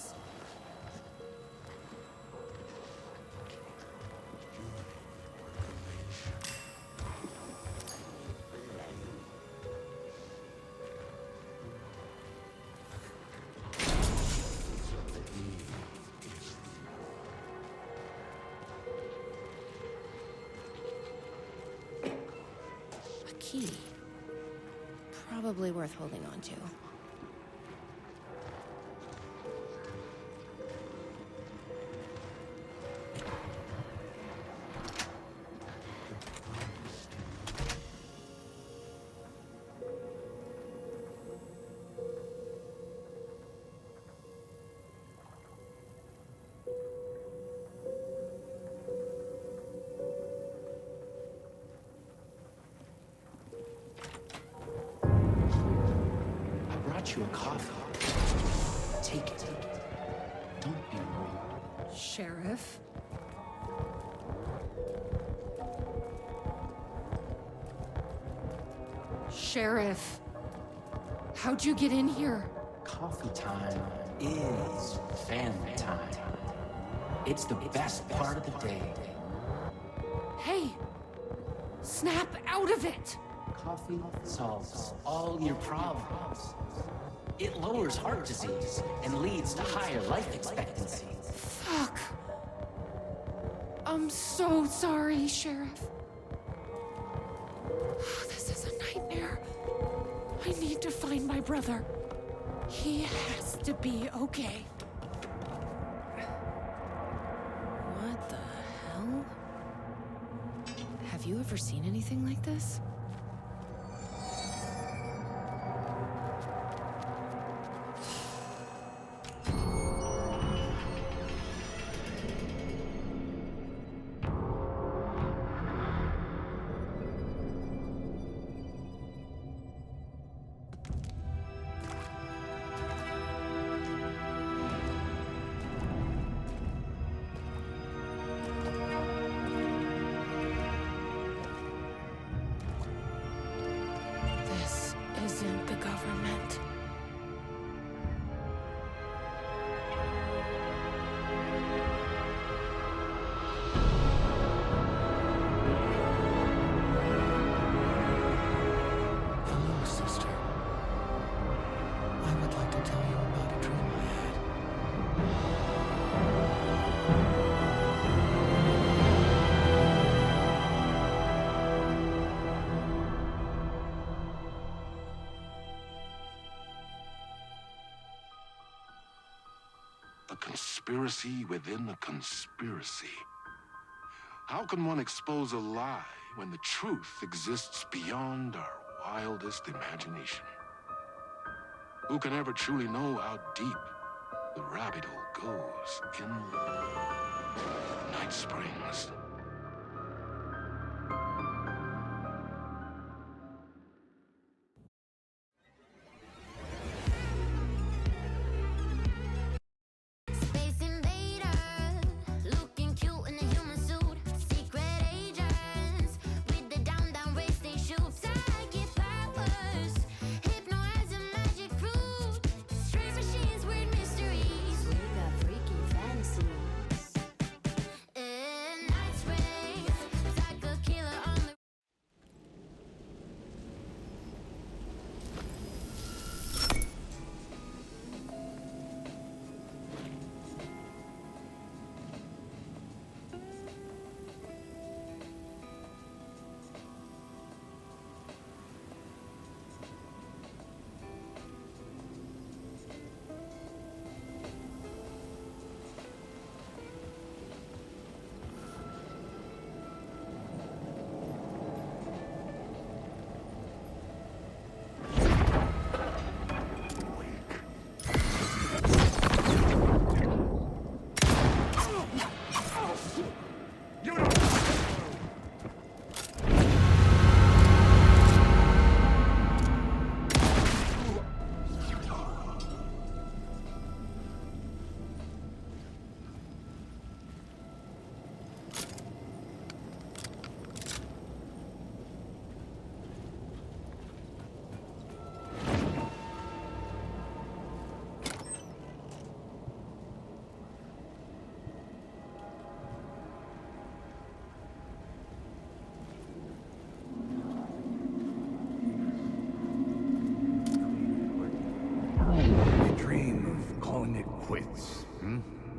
this. A key. Probably worth holding on to. You a coffee. Take it. Don't be rude. Sheriff? Sheriff, how'd you get in here? Coffee time is family time. It's the best part of the day. Hey, snap out of it! Coffee solves all your problems. It lowers heart disease and leads to higher life expectancy. Fuck. I'm so sorry, Sheriff. This is a nightmare. I need to find my brother. He has to be okay. What the hell? Have you ever seen anything like this? Isn't the government. Hello, sister. I would like to tell you about a dream I had. A conspiracy within a conspiracy. How can one expose a lie when the truth exists beyond our wildest imagination? Who can ever truly know how deep the rabbit hole goes in Night Springs? Night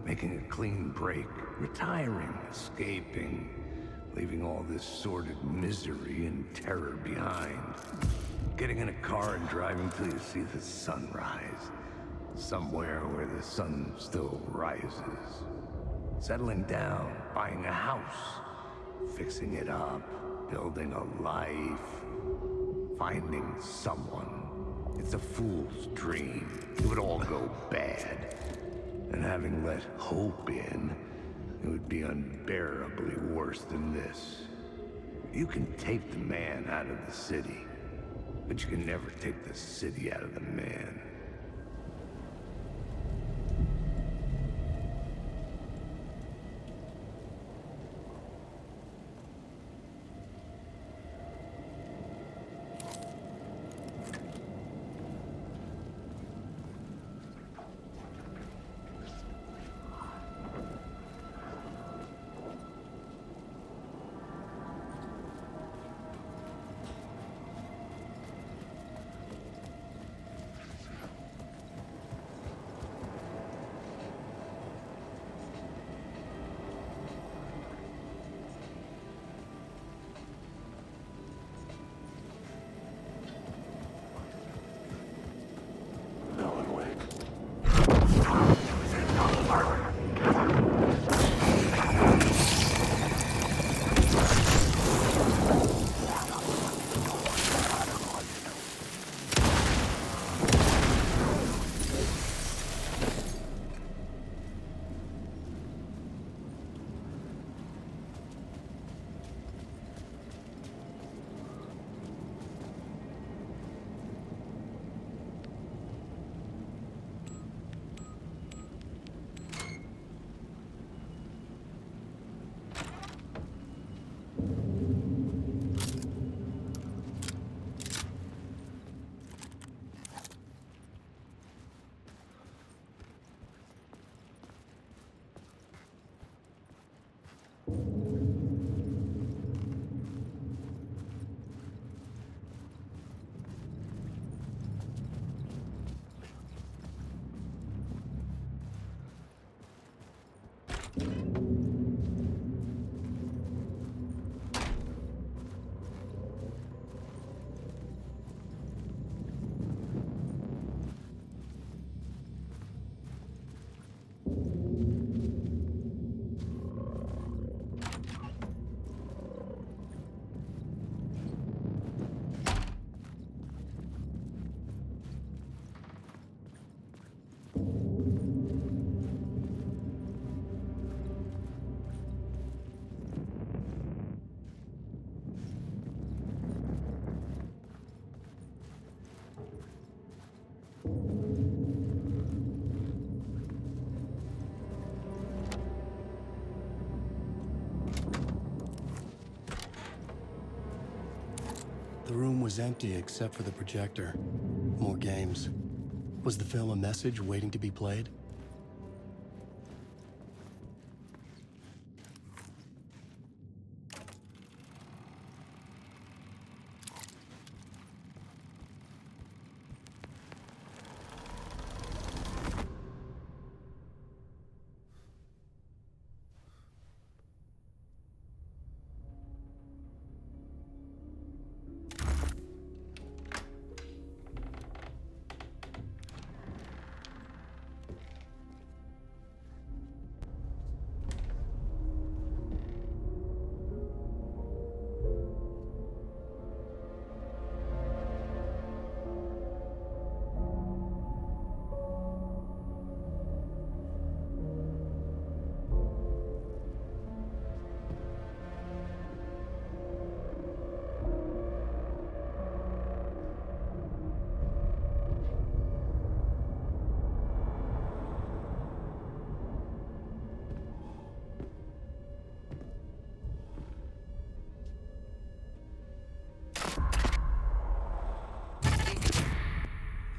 Making a clean break, retiring, escaping, leaving all this sordid misery and terror behind. Getting in a car and driving till you see the sun rise. Somewhere where the sun still rises. Settling down, buying a house, fixing it up, building a life, finding someone. It's a fool's dream. It would all go bad. And having let hope in, it would be unbearably worse than this. You can take the man out of the city, but you can never take the city out of the man. The room was empty except for the projector. More games. Was the film a message waiting to be played?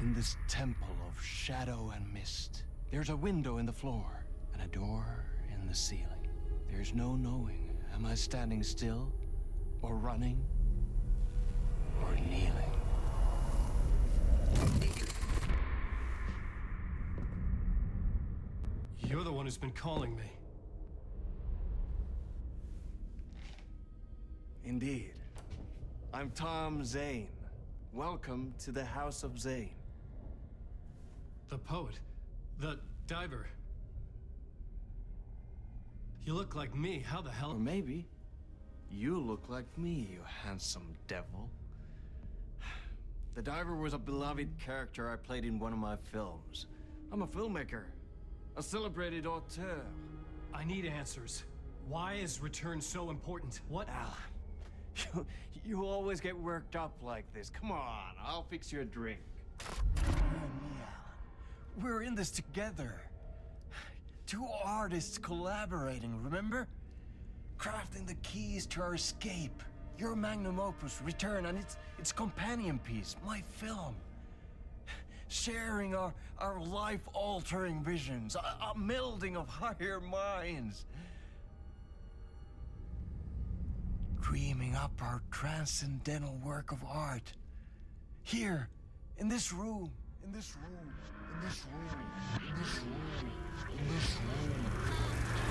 In this temple of shadow and mist, there's a window in the floor and a door in the ceiling. There's no knowing, am I standing still, or running, or kneeling? You're the one who's been calling me. Indeed. I'm Tom Zane. Welcome to the House of Zane. The poet. The diver. You look like me. How the hell? Or maybe you look like me, you handsome devil. The diver was a beloved character I played in one of my films. I'm a filmmaker, a celebrated auteur. I need answers. Why is Return so important? What? Alan, you always get worked up like this. Come on, I'll fix you a drink. We're in this together. Two artists collaborating, remember? Crafting the keys to our escape. Your magnum opus, Return, and its companion piece, my film. Sharing our life-altering visions, a melding of higher minds. Dreaming up our transcendental work of art. Here, in this room, in this room, in this room, in this room, in this room,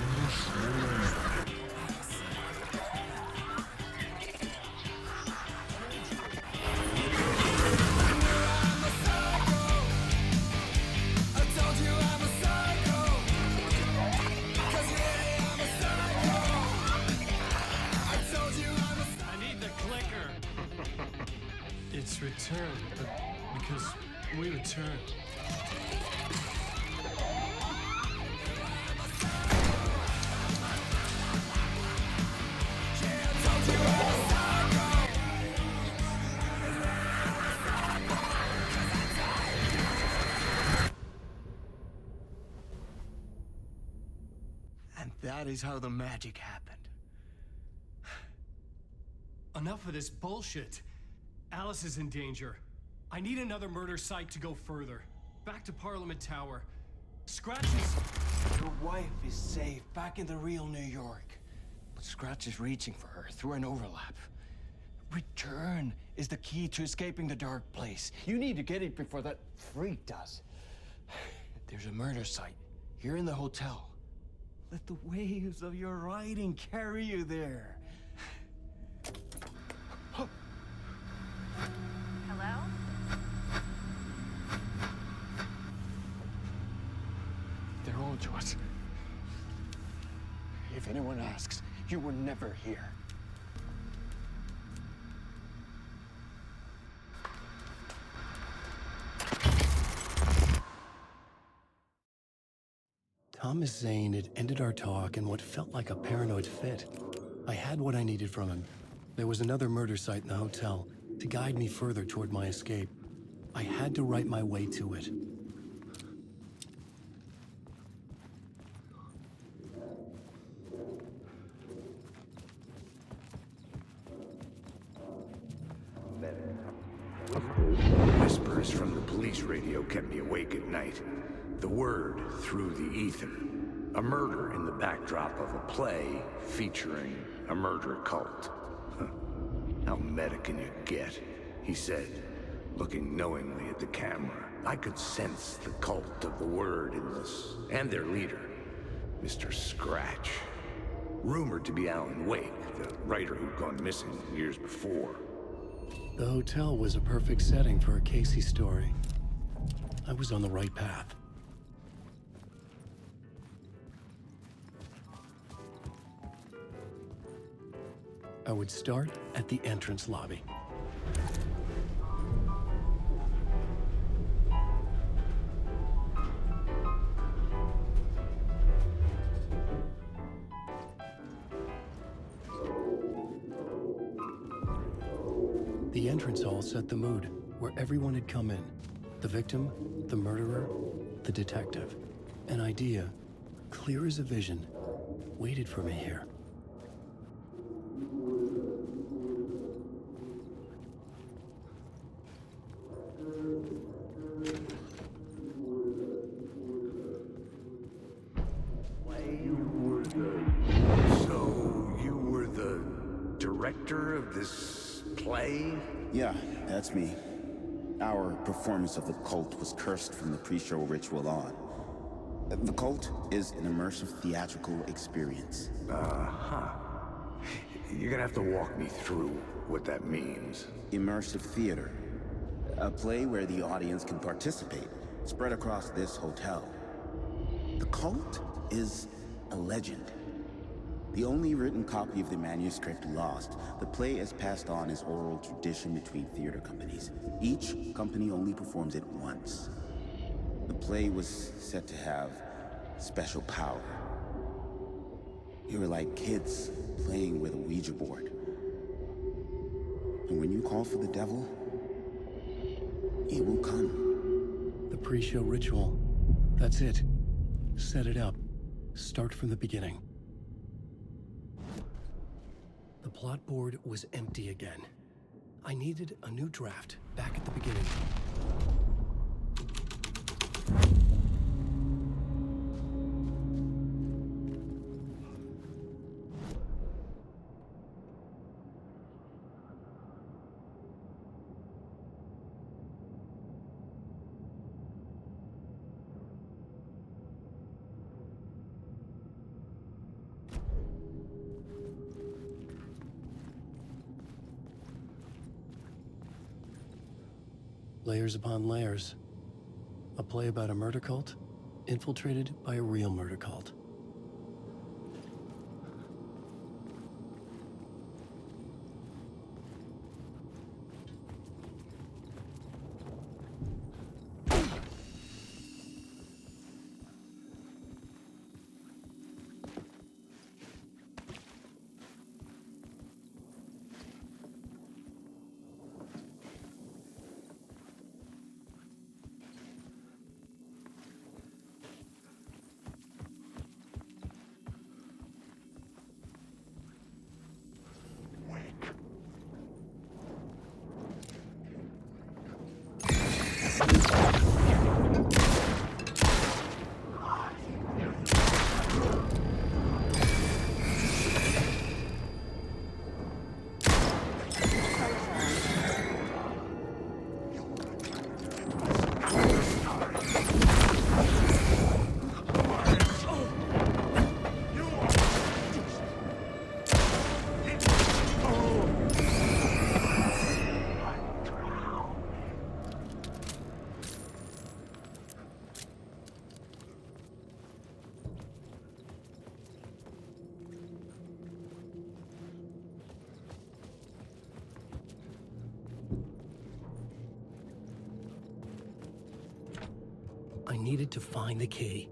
in this room. It's Return, but because we return. And that is how the magic happened. Enough of this bullshit. Alice is in danger. I need another murder site to go further. Back to Parliament Tower. Scratch is... Your wife is safe, back in the real New York. But Scratch is reaching for her through an overlap. Return is the key to escaping the dark place. You need to get it before that freak does. There's a murder site here in the hotel. Let the waves of your writing carry you there. Hello? They're on to us. If anyone asks, you were never here. Thomas Zane had ended our talk in what felt like a paranoid fit. I had what I needed from him. There was another murder site in the hotel to guide me further toward my escape. I had to write my way to it. Whispers from the police radio kept me awake at night. The word through the ether. A murder in the backdrop of a play featuring a murder cult. How meta can you get? He said, looking knowingly at the camera. I could sense the cult of the word in this, and their leader, Mr. Scratch. Rumored to be Alan Wake, the writer who'd gone missing years before. The hotel was a perfect setting for a Casey story. I was on the right path. I would start at the entrance lobby. The entrance hall set the mood, where everyone had come in. The victim, the murderer, the detective. An idea, clear as a vision, waited for me here. So, you were the director of this play? Yeah, that's me. Our performance of the cult was cursed from the pre-show ritual on. The Cult is an immersive theatrical experience. Uh-huh. You're gonna have to walk me through what that means. Immersive theater. A play where the audience can participate, spread across this hotel. The Cult is a legend. The only written copy of the manuscript lost, the play is passed on as oral tradition between theater companies. Each company only performs it once. The play was said to have special power. You were like kids playing with a Ouija board. And when you call for the devil, he will come. The pre-show ritual. That's it. Set it up. Start from the beginning. The plot board was empty again. I needed a new draft back at the beginning. Layers upon layers. A play about a murder cult, infiltrated by a real murder cult. I needed to find the key.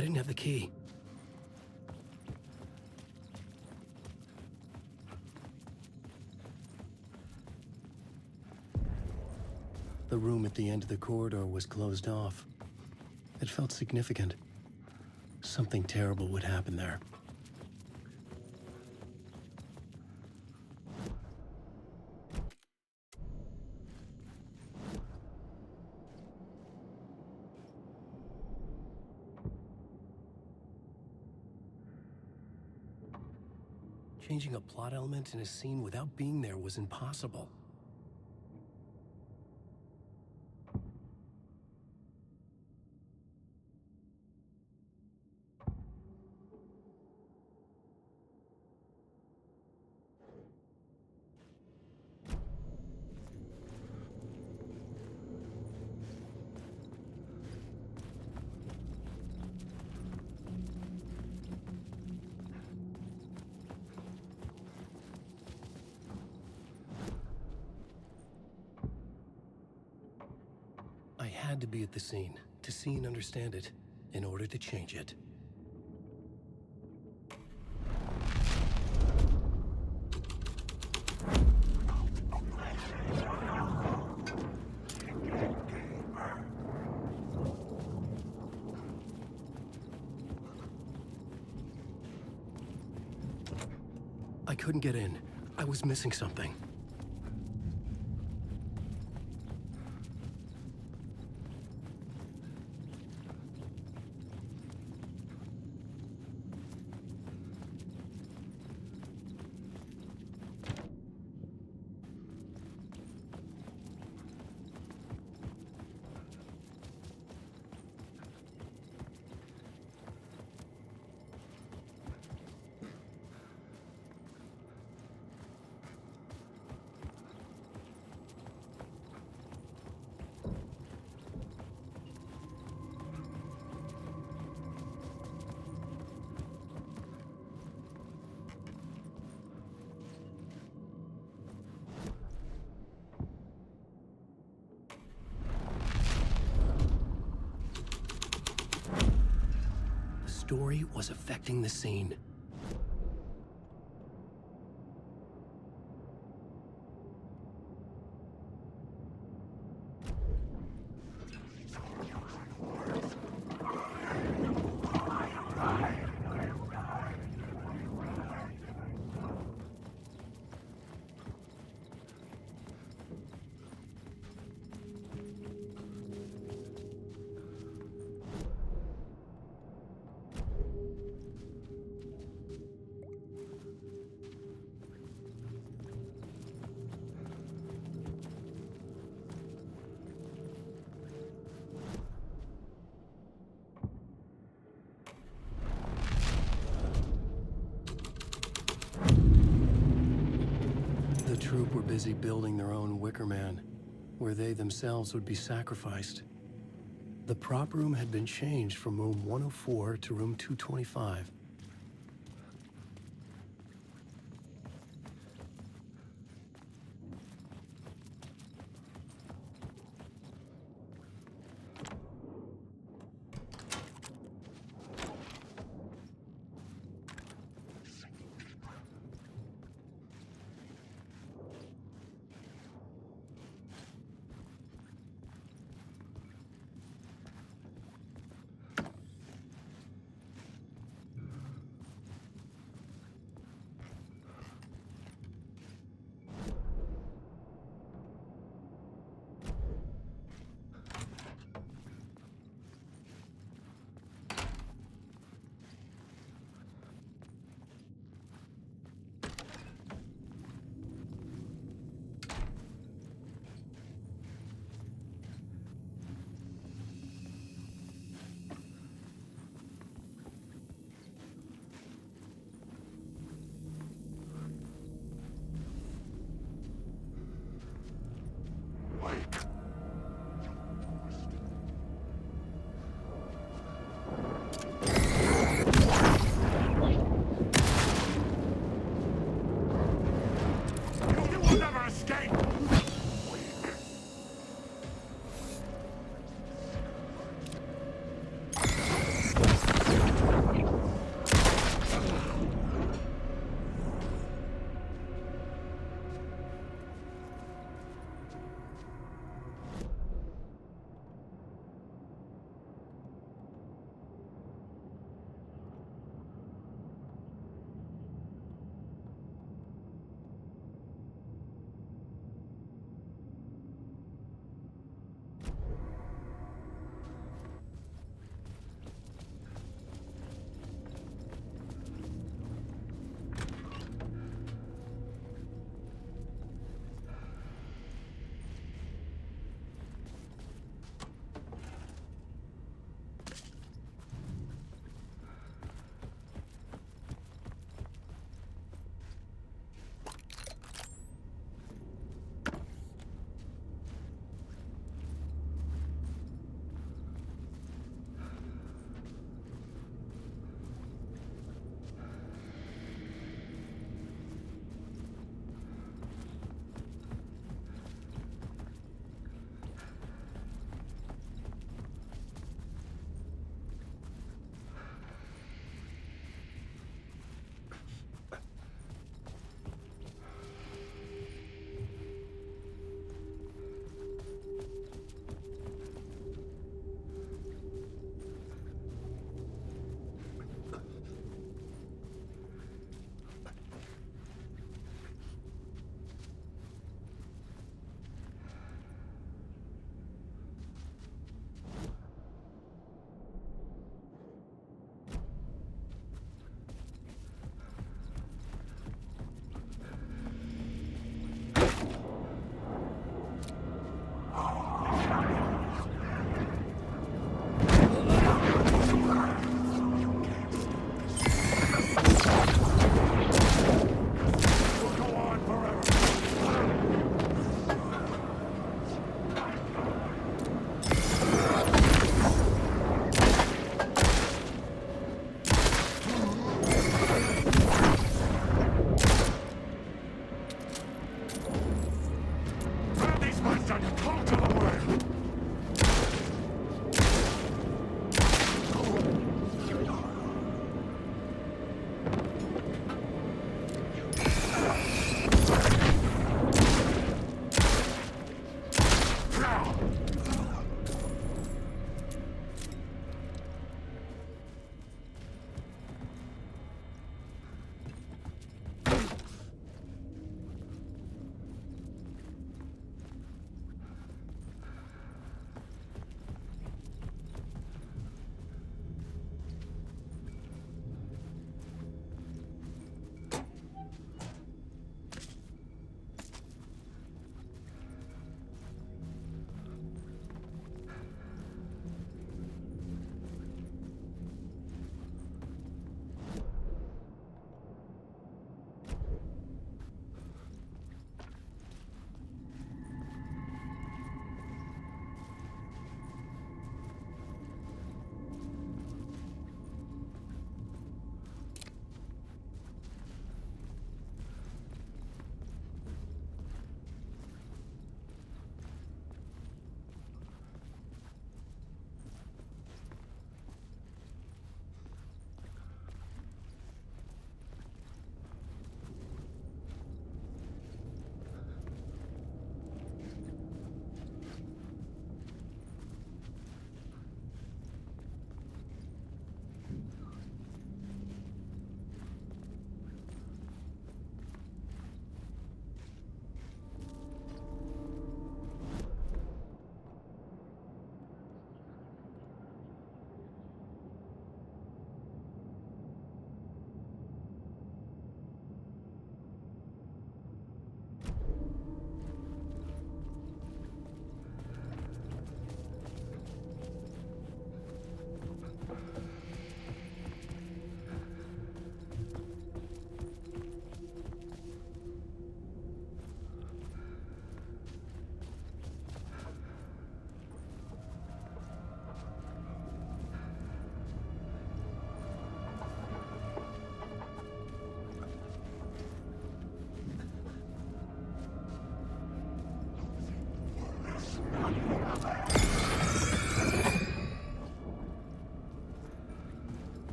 I didn't have the key. The room at the end of the corridor was closed off. It felt significant. Something terrible would happen there. Changing a plot element in a scene without being there was impossible. I had to be at the scene, to see and understand it, in order to change it. I couldn't get in. I was missing something. The story was affecting the scene. The troop were busy building their own Wicker Man, where they themselves would be sacrificed. The prop room had been changed from room 104 to room 225.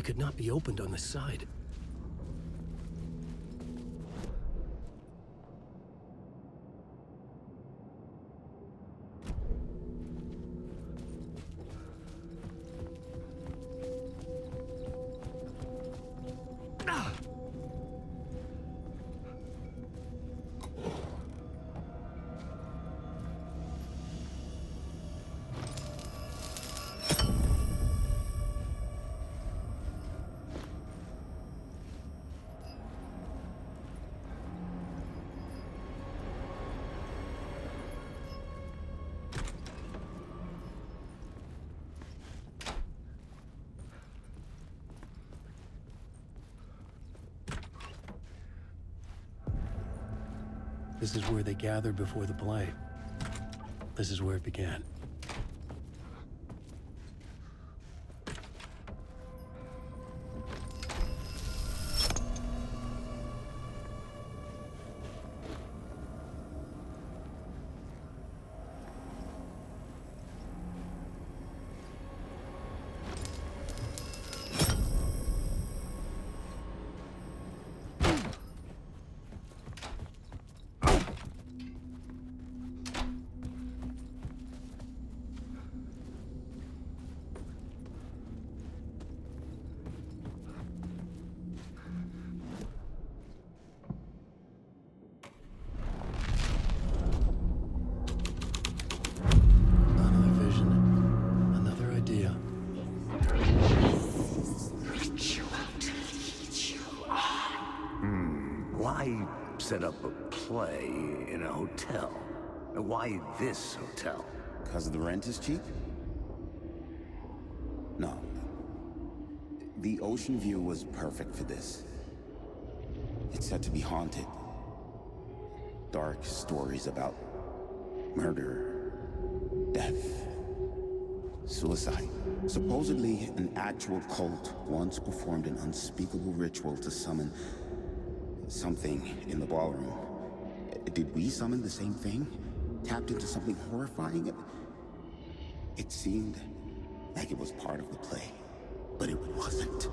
could not be opened on the side. This is where they gathered before the play. This is where it began. Set up a play in a hotel. Why this hotel? Because the rent is cheap? No. The ocean view was perfect for this. It's said to be haunted. Dark stories about murder, death, suicide. Supposedly, an actual cult once performed an unspeakable ritual to summon something in the ballroom. Did we summon the same thing? Tapped into something horrifying? It seemed like it was part of the play, but it wasn't.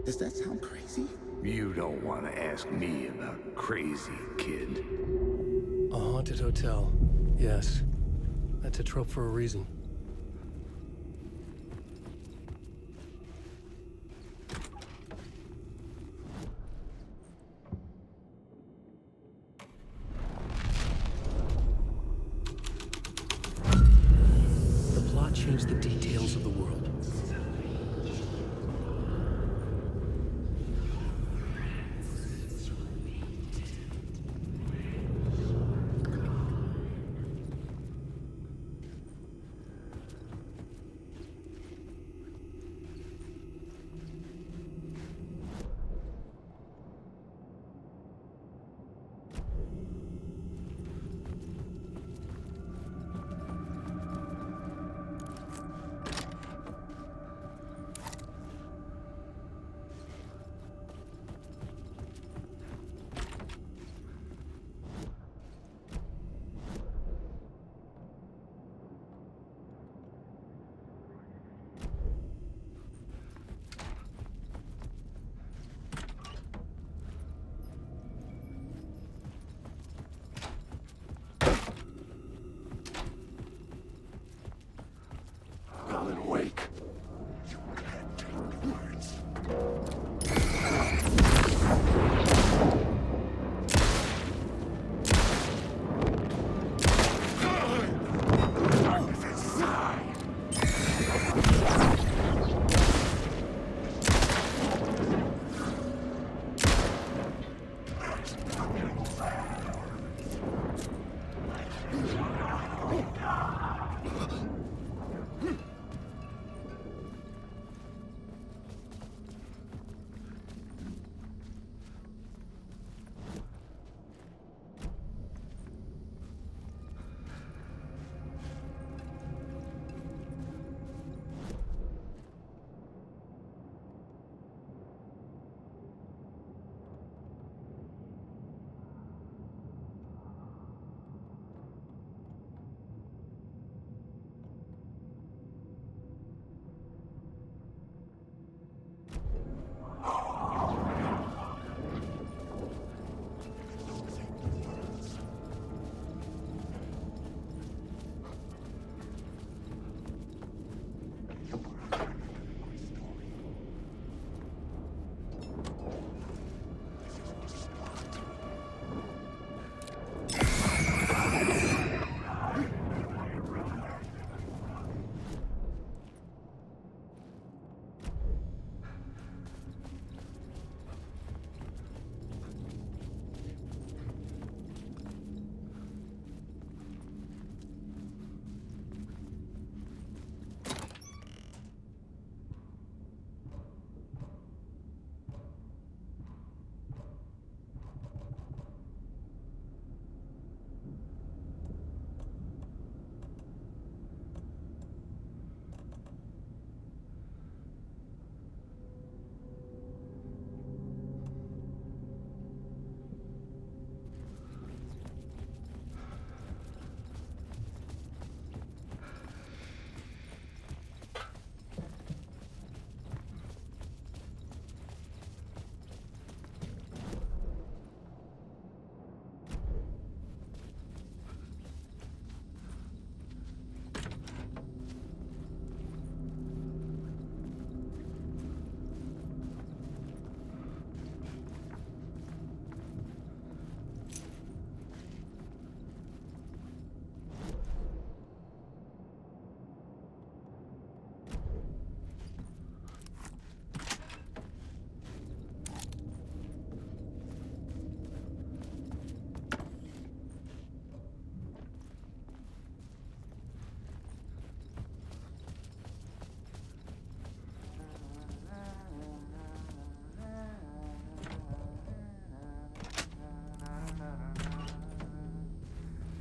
Does that sound crazy? You don't want to ask me about crazy, kid. A haunted hotel. Yes. That's a trope for a reason. Change the details of the world.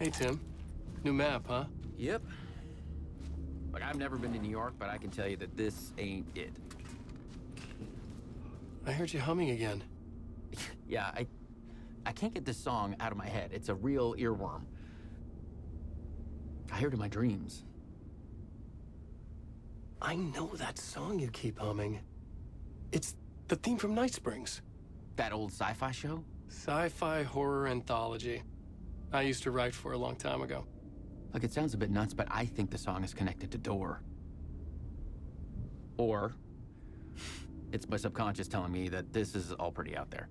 Hey, Tim. New map, huh? Yep. Like, I've never been to New York, but I can tell you that this ain't it. I heard you humming again. Yeah, I can't get this song out of my head. It's a real earworm. I hear it in my dreams. I know that song you keep humming. It's the theme from Night Springs. That old sci-fi show? Sci-fi horror anthology. I used to write for a long time ago. Like, it sounds a bit nuts, but I think the song is connected to Door. Or it's my subconscious telling me that this is all pretty out there.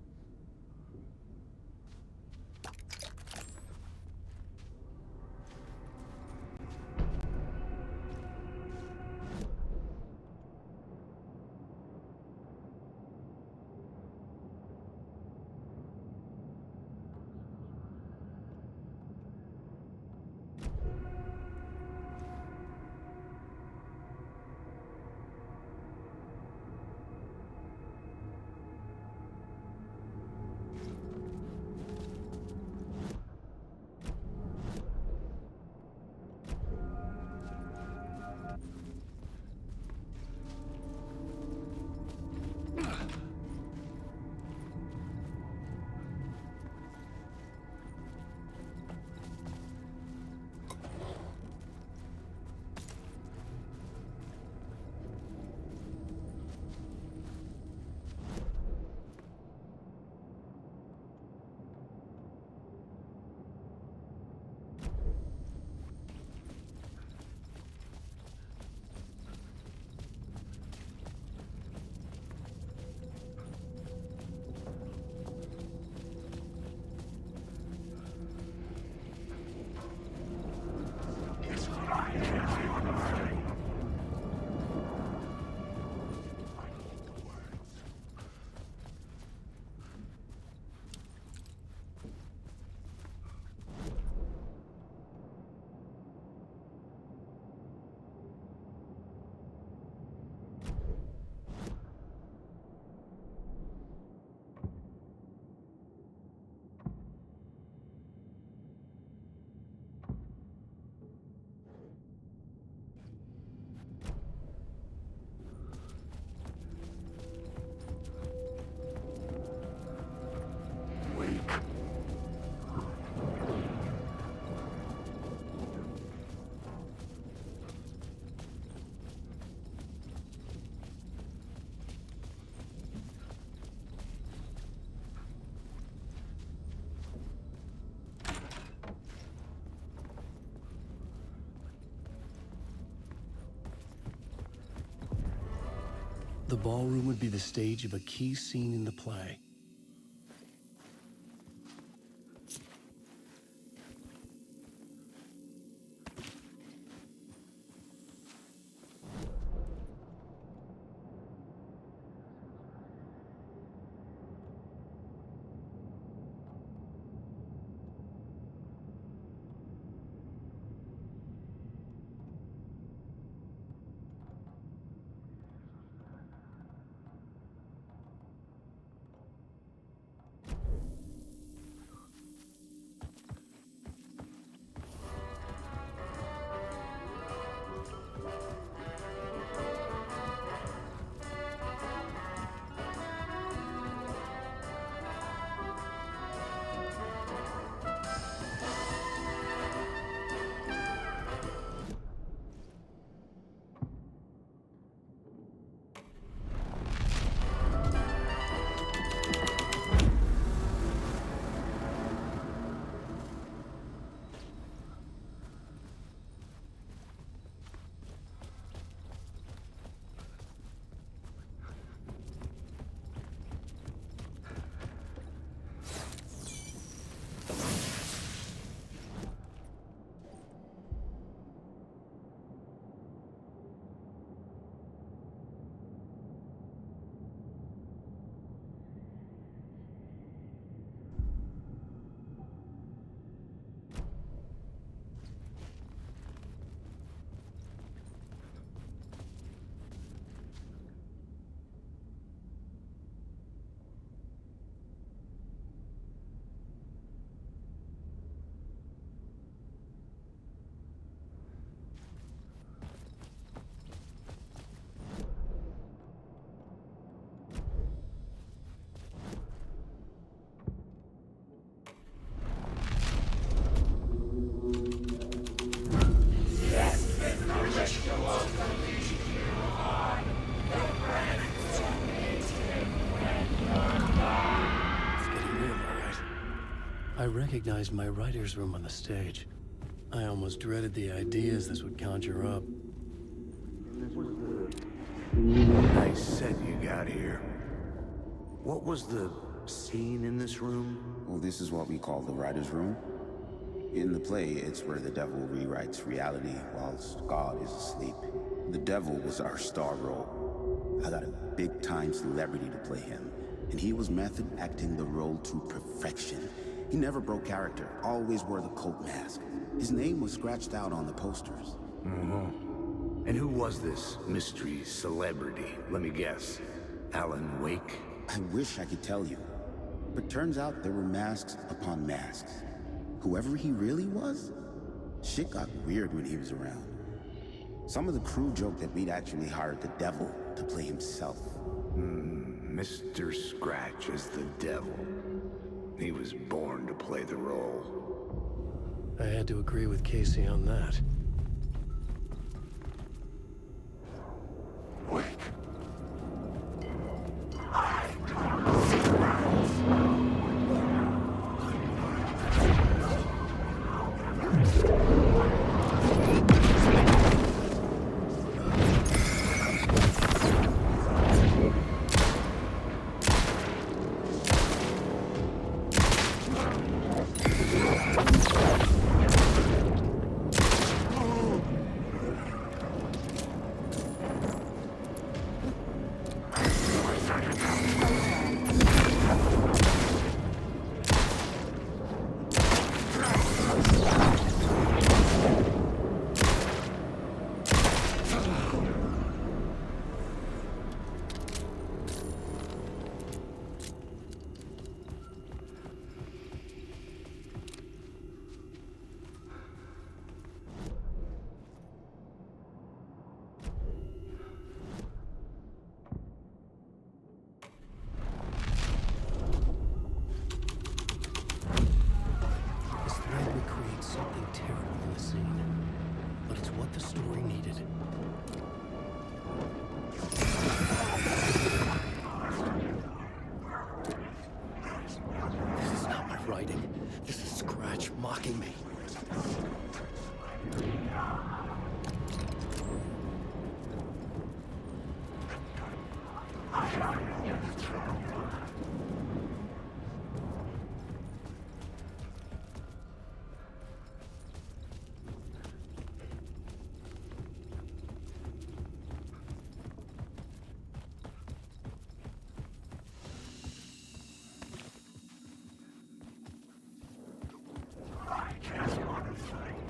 The ballroom would be the stage of a key scene in the play. I recognized my writer's room on the stage. I almost dreaded the ideas this would conjure up. Nice set you got here. What was the scene in this room? Well, this is what we call the writer's room. In the play, it's where the devil rewrites reality whilst God is asleep. The devil was our star role. I got a big-time celebrity to play him, and he was method acting the role to perfection. He never broke character, always wore the cult mask. His name was scratched out on the posters. And who was this mystery celebrity? Let me guess. Alan Wake? I wish I could tell you, but turns out there were masks upon masks. Whoever he really was, shit got weird when he was around. Some of the crew joked that we'd actually hired the devil to play himself. Mr. Scratch as the devil. He was born to play the role. I had to agree with Casey on that. Wake. This thread would create something terrible in the scene, but it's what the story needed. This is not my writing. This is Scratch mocking me. I just want to say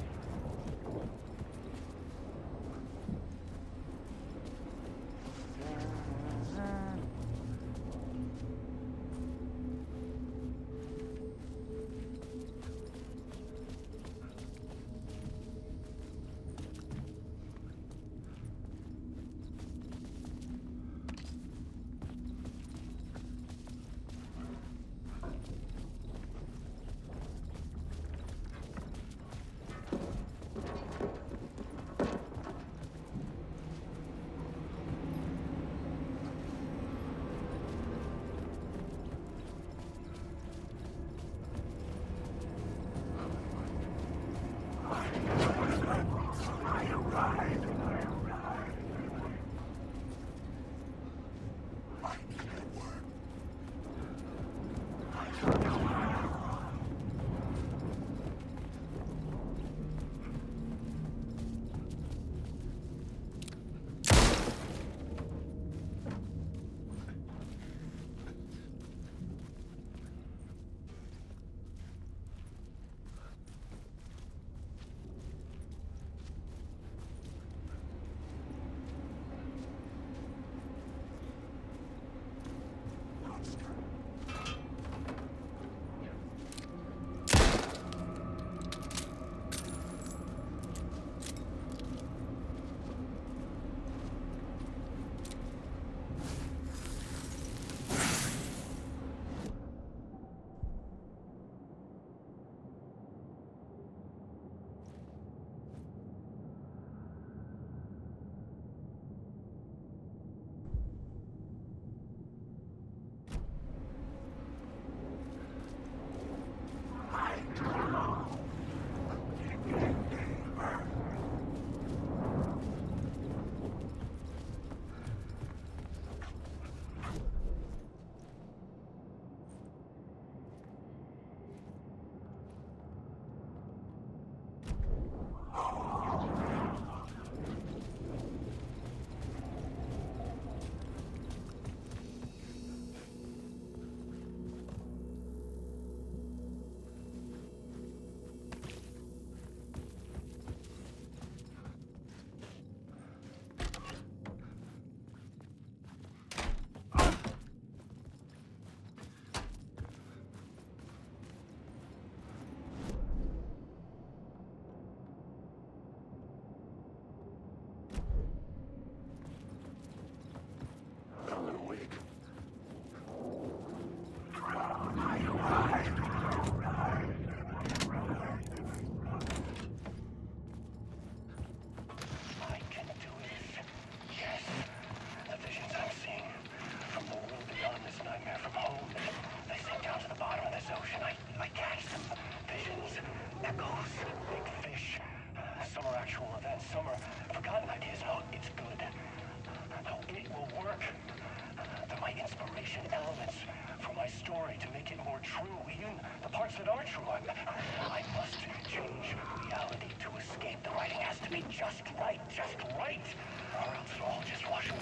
I can do it. Yes. The visions I'm seeing from the world beyond this nightmare, from home, they sink down to the bottom of this ocean. I catch them. Visions, echoes, big fish. Some are actual events, some are forgotten ideas. Oh, it's good. Oh, it will work. They're my inspiration elements for my story to make it more true, even the parts that are true. I must change reality to escape. The writing has to be just right, or else it'll all just wash away.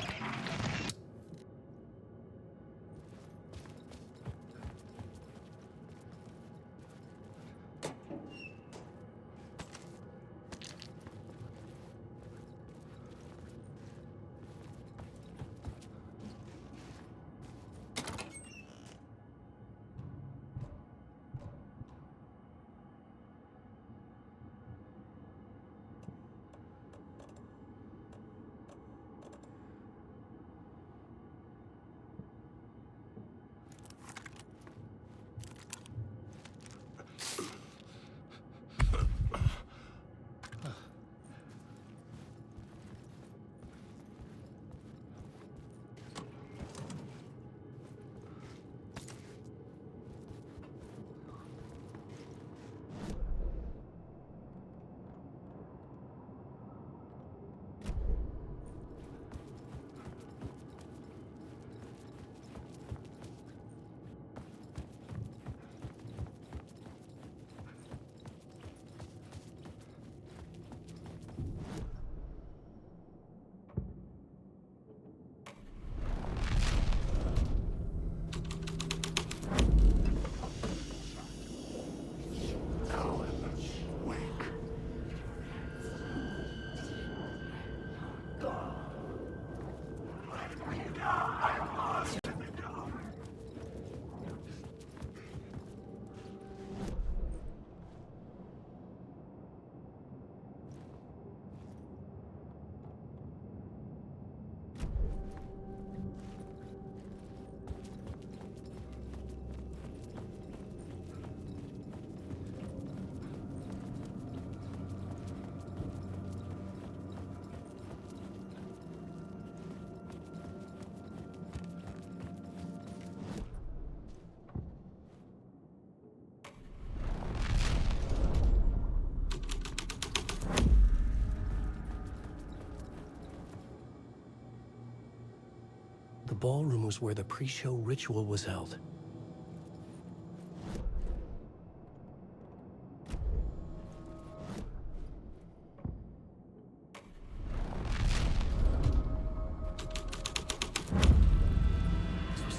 The ballroom was where the pre-show ritual was held.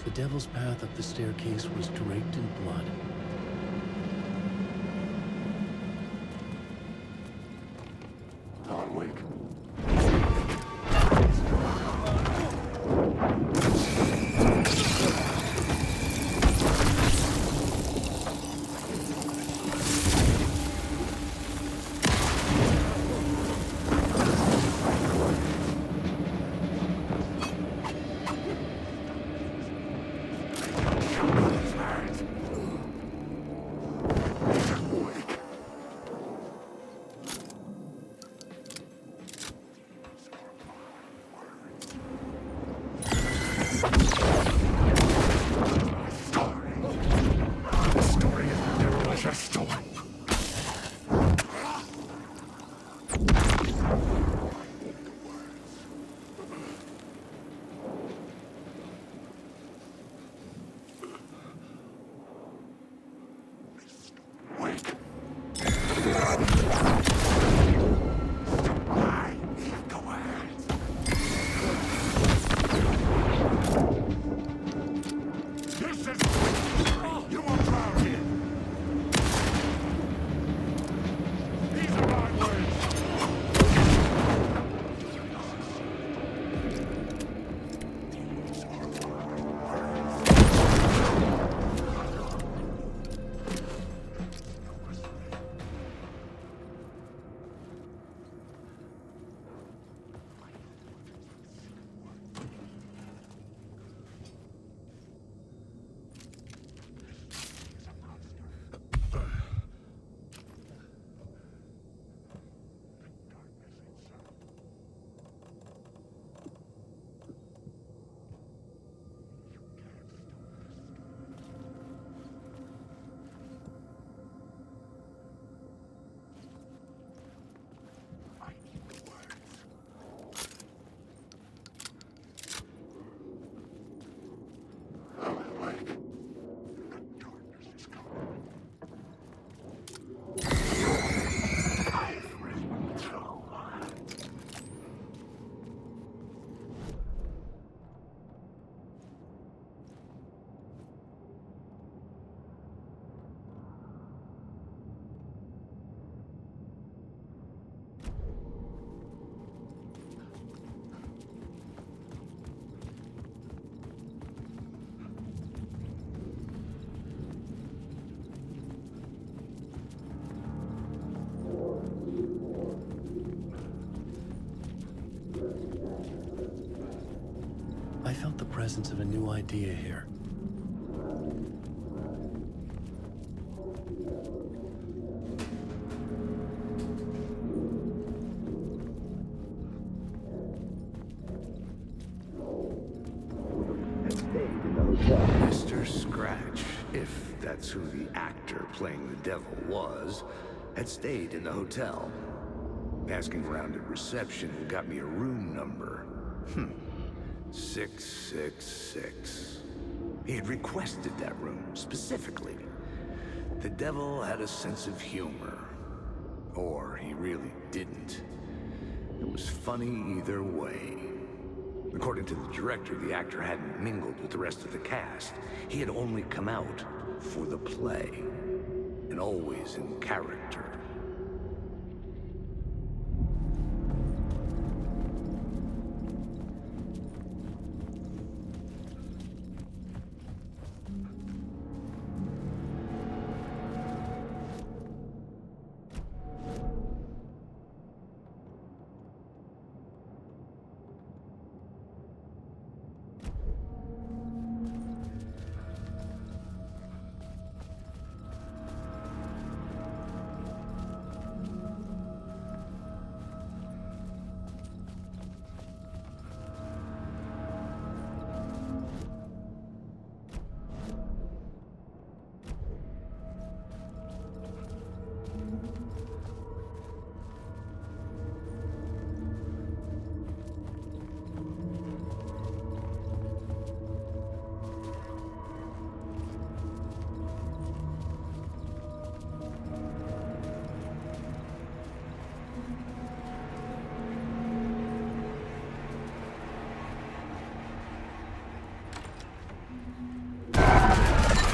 The devil's path up the staircase was draped in blood. Alan Wake. presence of a new idea here. Mr. Scratch, if that's who the actor playing the devil was, had stayed in the hotel. Asking around at reception got me a room number. 666. He had requested that room, specifically. The devil had a sense of humor. Or he really didn't. It was funny either way. According to the director, the actor hadn't mingled with the rest of the cast. He had only come out for the play, and always in character.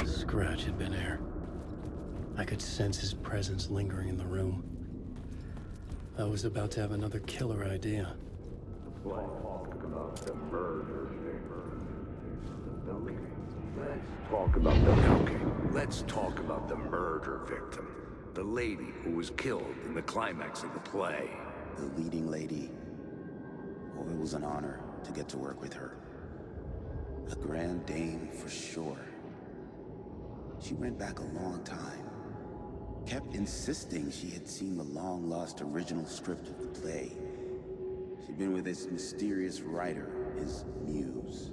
Scratch had been here. I could sense his presence lingering in the room. I was about to have another killer idea. Let's talk about the murder Let's talk about the murder victim. The lady who was killed in the climax of the play. The leading lady. Oh, it was an honor to get to work with her. A grand dame for sure. She went back a long time. Kept insisting she had seen the long-lost original script of the play. She'd been with this mysterious writer, his muse.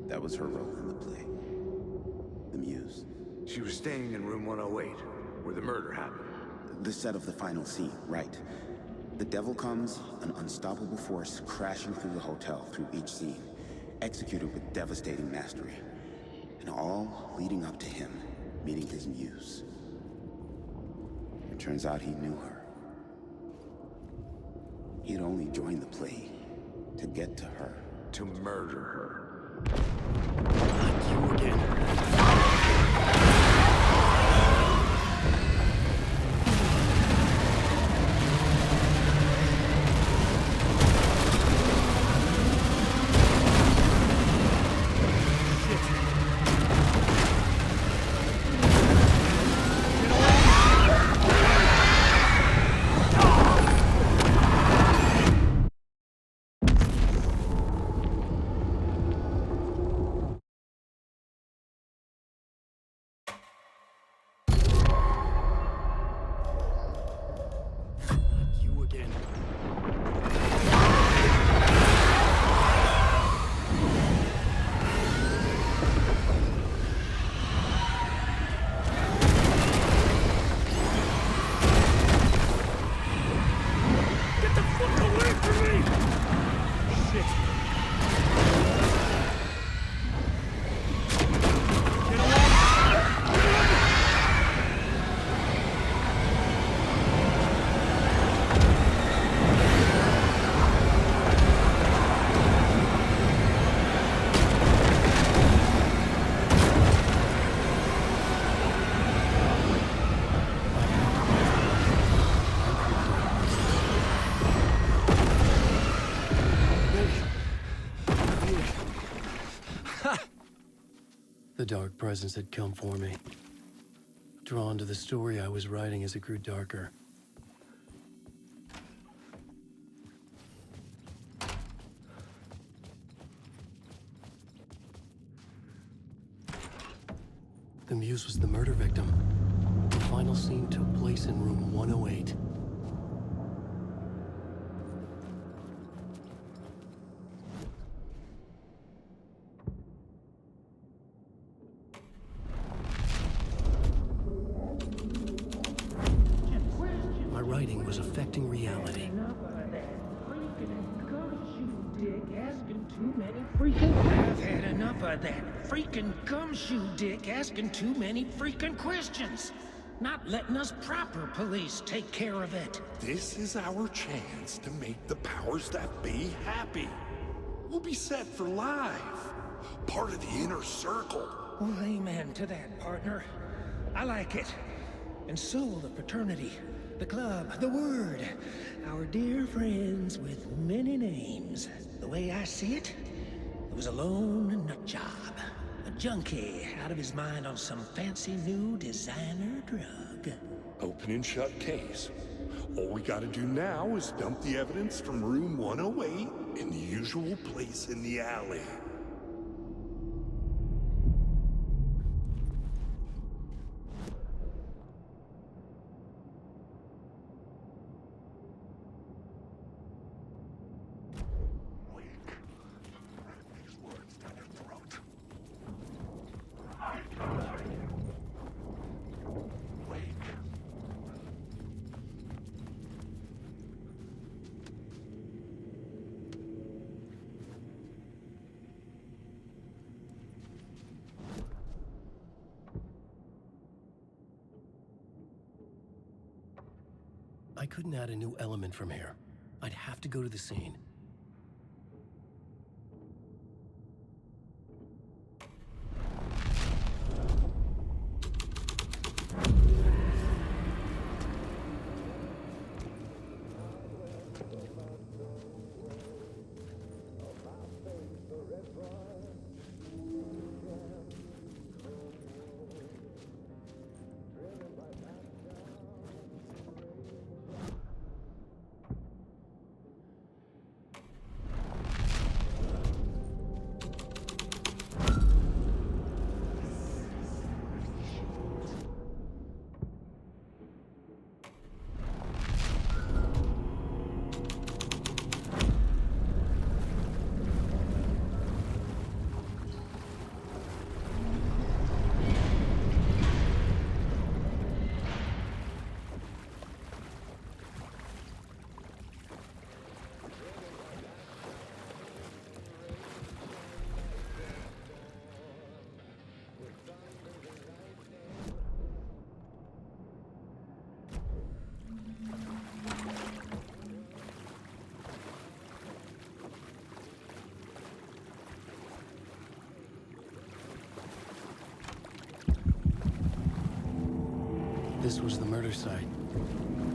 That was her role in the play. The muse. She was staying in room 108, where the murder happened. The set of the final scene, right. The devil comes, an unstoppable force crashing through the hotel through each scene, executed with devastating mastery. And all leading up to him meeting his muse. It turns out he knew her. He'd only joined the play to get to her. To murder her. Not you again. The dark presence had come for me. Drawn to the story I was writing as it grew darker. Hughes was the murder victim. The final scene took place in room 108. My writing was affecting reality. I've had enough of that freaking gumshoe dick asking too many freaking questions. Not letting us proper police take care of it. This is our chance to make the powers that be happy. We'll be set for life. Part of the inner circle. Well, amen to that, partner. I like it. And so will the fraternity, the club, the word. Our dear friends with many names. The way I see it, it was a lone nut job. A junkie out of his mind on some fancy new designer drug. Open and shut case. All we gotta do now is dump the evidence from room 108 in the usual place in the alley. I couldn't add a new element from here. I'd have to go to the scene. This was the murder site.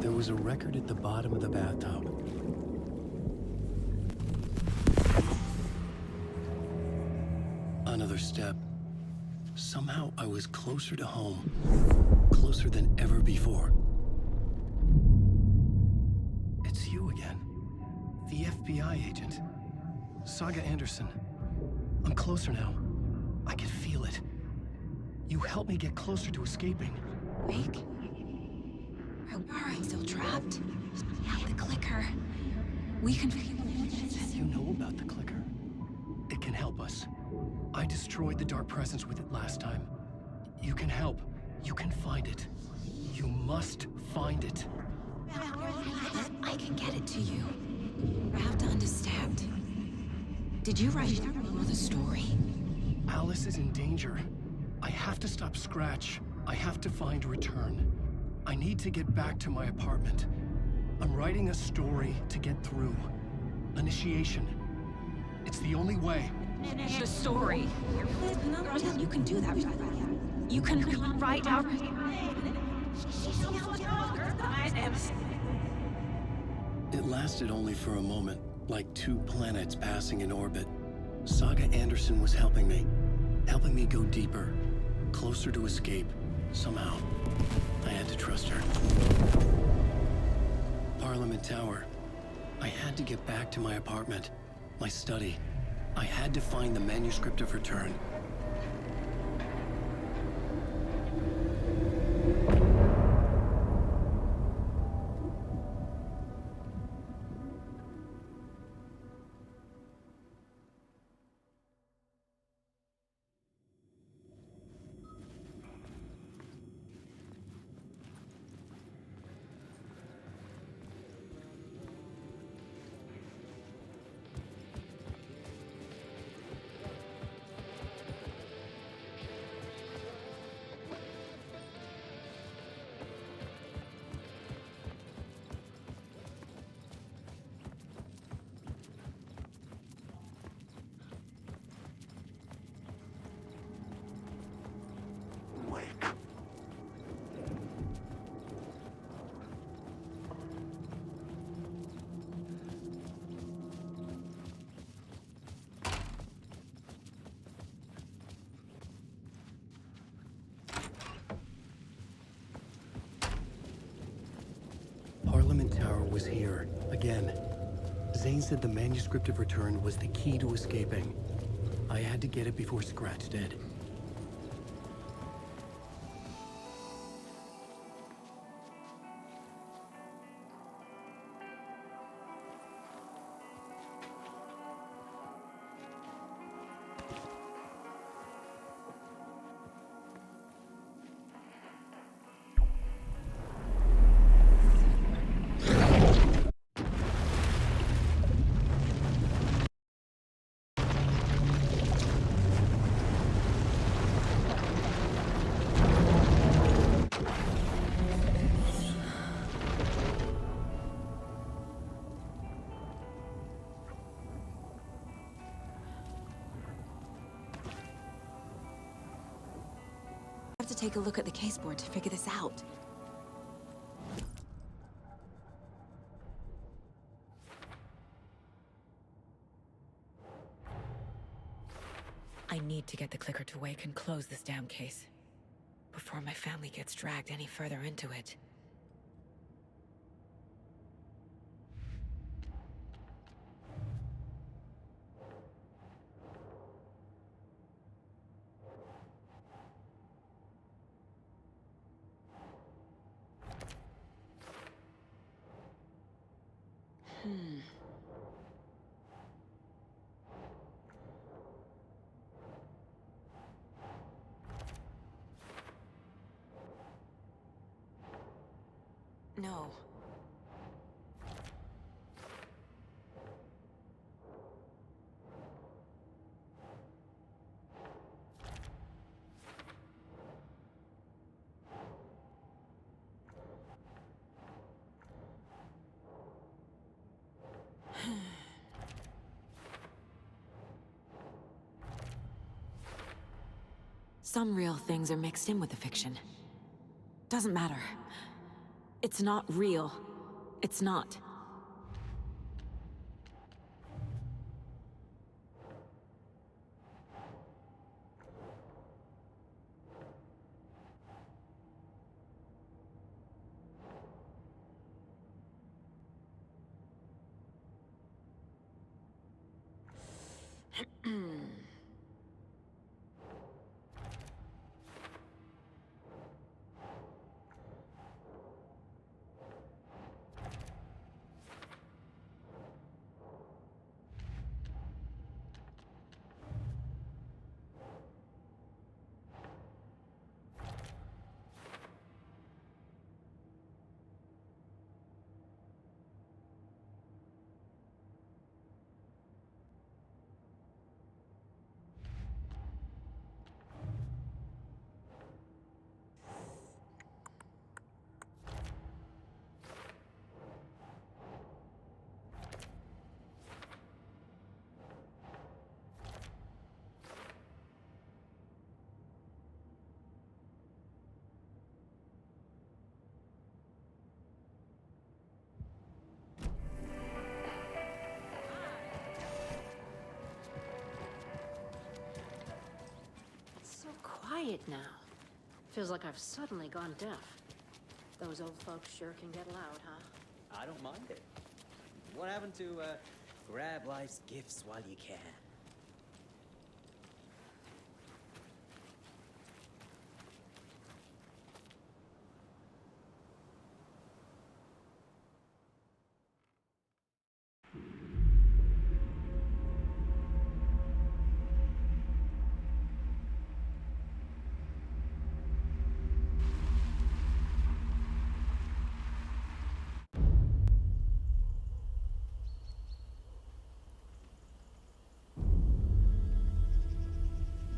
There was a record at the bottom of the bathtub. Another step. Somehow I was closer to home. Closer than ever before. It's you again. The FBI agent. Saga Anderson. I'm closer now. I can feel it. You helped me get closer to escaping. Wake? Are I still trapped? The clicker. We can... You know about the clicker? It can help us. I destroyed the dark presence with it last time. You can help. You can find it. You must find it. I can get it to you. I have to understand. Did you write the story? Alice is in danger. I have to stop Scratch. I have to find Return. I need to get back to my apartment. I'm writing a story to get through. Initiation. It's the only way. The story. You can do that. You can write out... It lasted only for a moment, like two planets passing in orbit. Saga Anderson was helping me go deeper, closer to escape, somehow. I had to trust her. Parliament Tower. I had to get back to my apartment, my study. I had to find the manuscript of Return. was here, again. Zane said the manuscript of return was the key to escaping. I had to get it before Scratch did. To take a look at the caseboard to figure this out. I need to get the clicker to wake and close this damn case before my family gets dragged any further into it. No. Some real things are mixed in with the fiction. Doesn't matter. It's not real. It's not. Quiet now. Feels like I've suddenly gone deaf. Those old folks sure can get loud, huh? I don't mind it. What happened to, grab life's gifts while you can?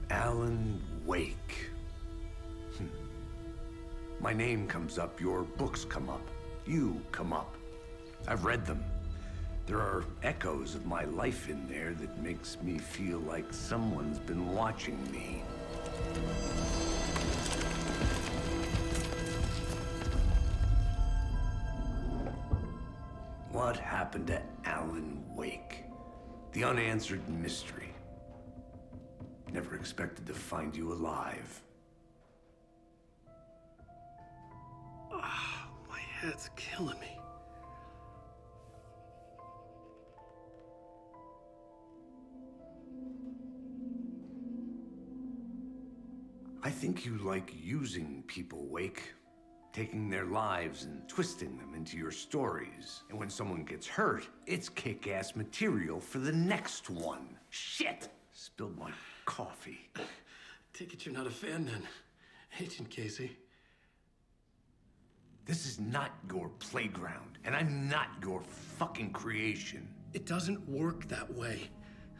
Alan Wake. My name comes up, your books come up, you come up. I've read them. There are echoes of my life in there that makes me feel like someone's been watching me. What happened to Alan Wake? The unanswered mystery. Never expected to find you alive. My head's killing me. think you like using people, Wake. Taking their lives and twisting them into your stories. And when someone gets hurt, it's kick-ass material for the next one. Shit! Spilled my coffee. Take it you're not a fan then, Agent Casey. This is not your playground, and I'm not your fucking creation. It doesn't work that way.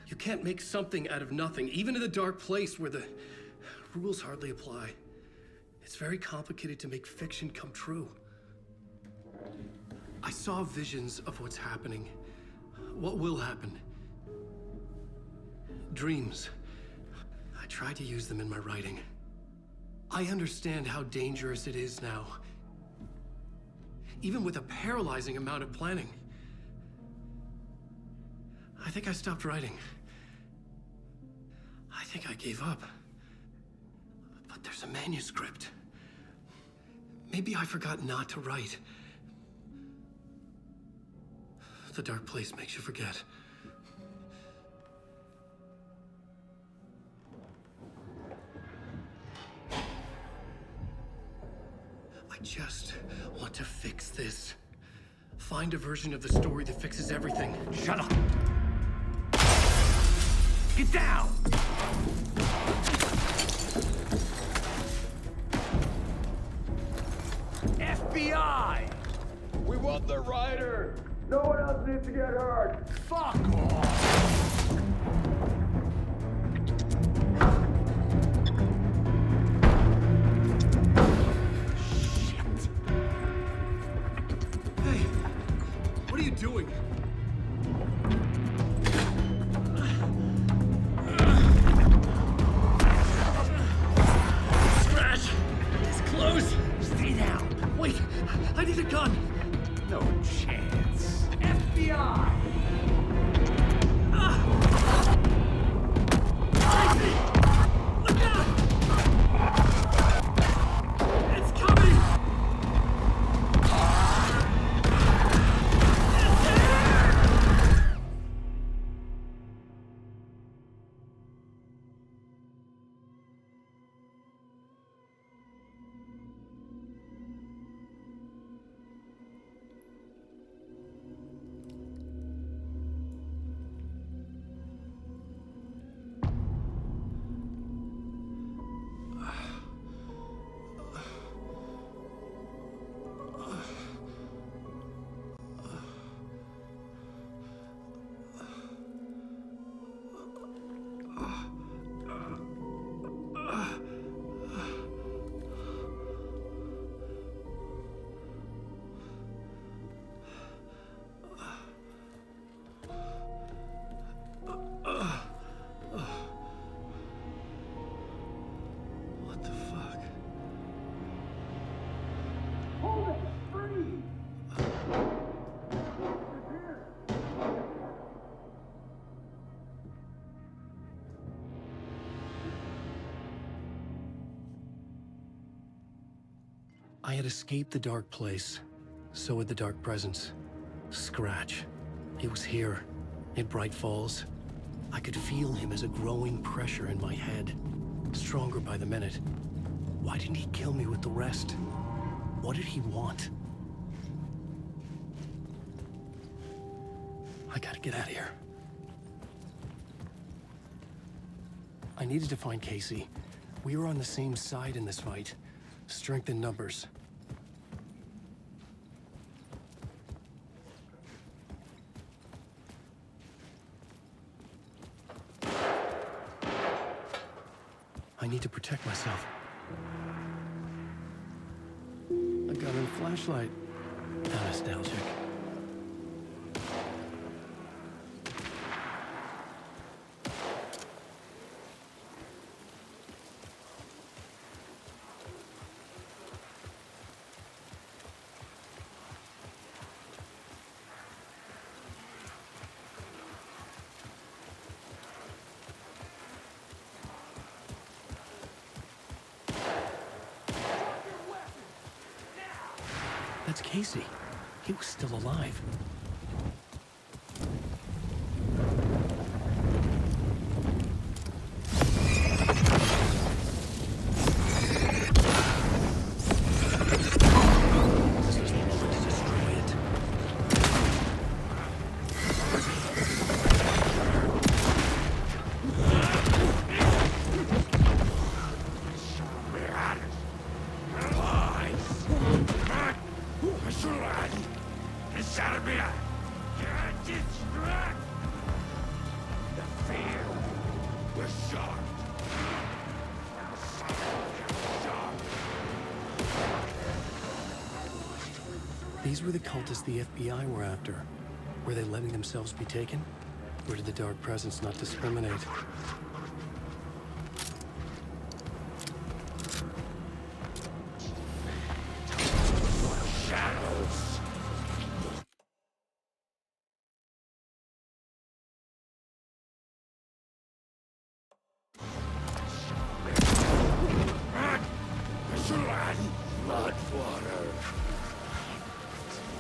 You can't make something out of nothing, even in the dark place where the rules hardly apply. It's very complicated to make fiction come true. I saw visions of what's happening, what will happen. Dreams. I tried to use them in my writing. I understand how dangerous it is now, even with a paralyzing amount of planning. I think I stopped writing. I think I gave up. But there's a manuscript. Maybe I forgot not to write. The dark place makes you forget. I just want to fix this. Find a version of the story that fixes everything. Shut up! Get down! FBI! We want the rider! No one else needs to get hurt! Fuck off! Shit! Hey, what are you doing? Scratch! It's close! Stay down! Wait, I need a gun! No chance. FBI! Tracy! Look out! It's coming! It's here! What the fuck? I had escaped the dark place. So had the dark presence. Scratch. He was here, in Bright Falls. I could feel him as a growing pressure in my head, stronger by the minute. Why didn't he kill me with the rest? What did he want? I gotta get out of here. I needed to find Casey. We were on the same side in this fight. Strength in numbers. I need to protect myself. A gun and flashlight. How nostalgic. That's Casey. He was still alive. Serbia! Can't distract! The fear was sharp. These were the cultists the FBI were after. Were they letting themselves be taken? Or did the Dark Presence not discriminate? Shadows! Blood water.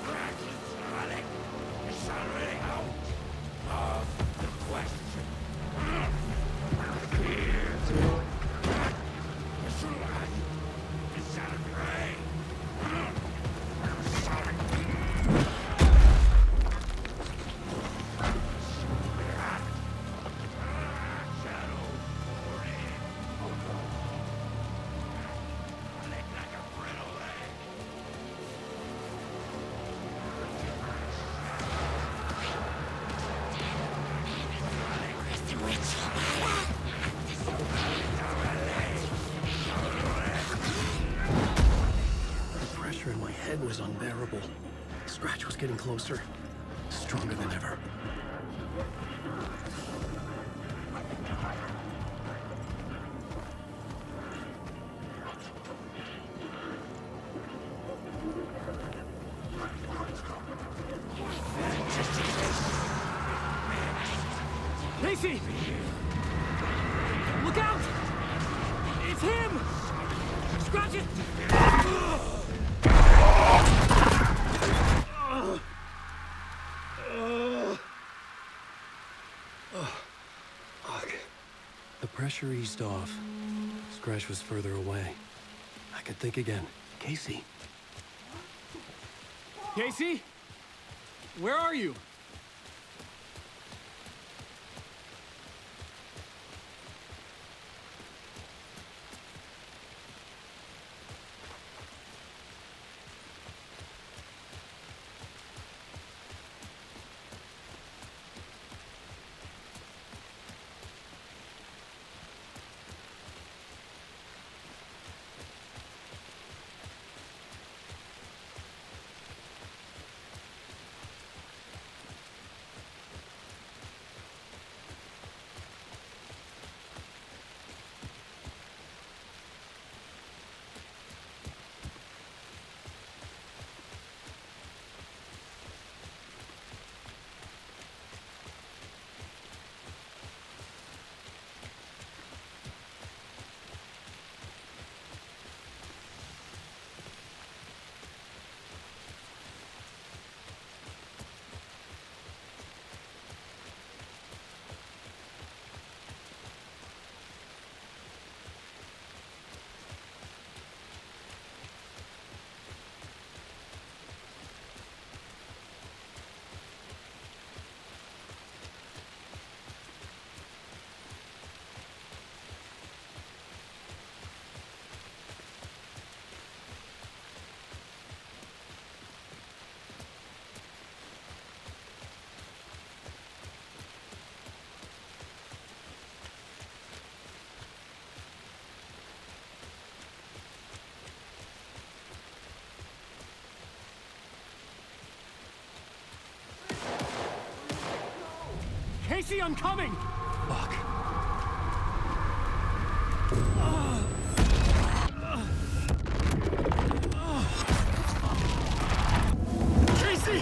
Draconic is already out of the question. Here's is out of gray. Head was unbearable. Scratch was getting closer, stronger than ever. Casey! Look out! It's him! Scratch it! The pressure eased off. Scratch was further away. I could think again. Casey. Casey? Where are you? Casey, I'm coming! Fuck. Casey!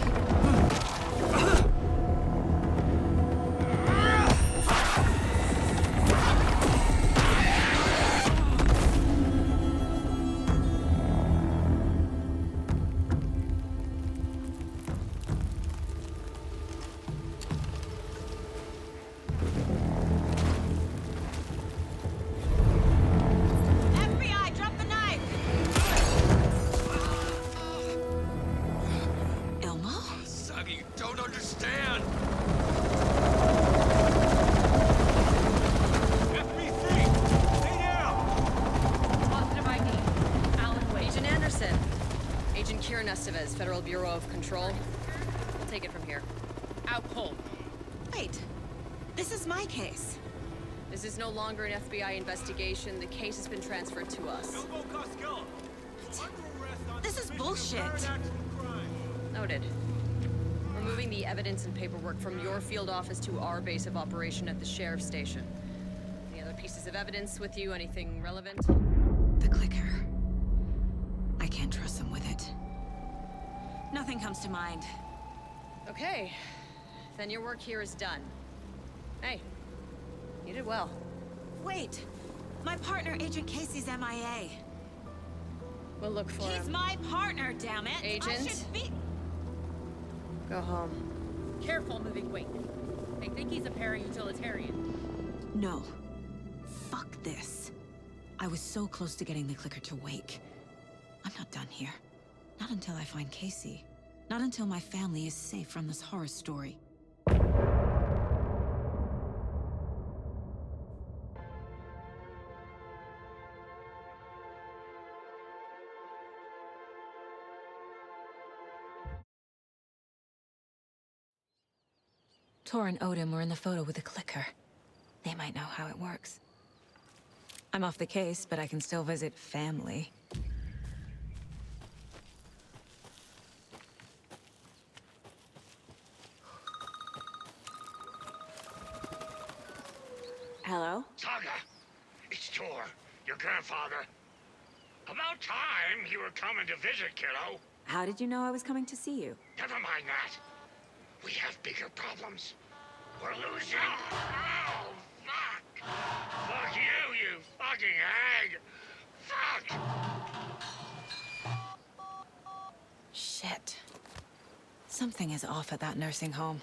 Federal Bureau of Control. take it from here. Out cold. Wait. This is my case. This is no longer an FBI investigation. The case has been transferred to us. This is bullshit. Noted. We're moving the evidence and paperwork from your field office to our base of operation at the sheriff's station. Any other pieces of evidence with you? Anything relevant? The clicker. I can't trust them with it. Nothing comes to mind. Okay. Then your work here is done. Hey, you did well. Wait! My partner, Agent Casey's MIA. We'll look for him. He's my partner, damn it! Agent? I should be... Go home. Careful moving weight. They think he's a para-utilitarian. No. Fuck this. I was so close to getting the clicker to wake. I'm not done here. Not until I find Casey. Not until my family is safe from this horror story. Tor and Odin were in the photo with the clicker. They might know how it works. I'm off the case, but I can still visit family. Hello? Saga! It's Tor, your grandfather. About time you were coming to visit, kiddo. How did you know I was coming to see you? Never mind that. We have bigger problems. We're losing. Oh, fuck! Fuck you, you fucking hag! Fuck! Shit. Something is off at that nursing home.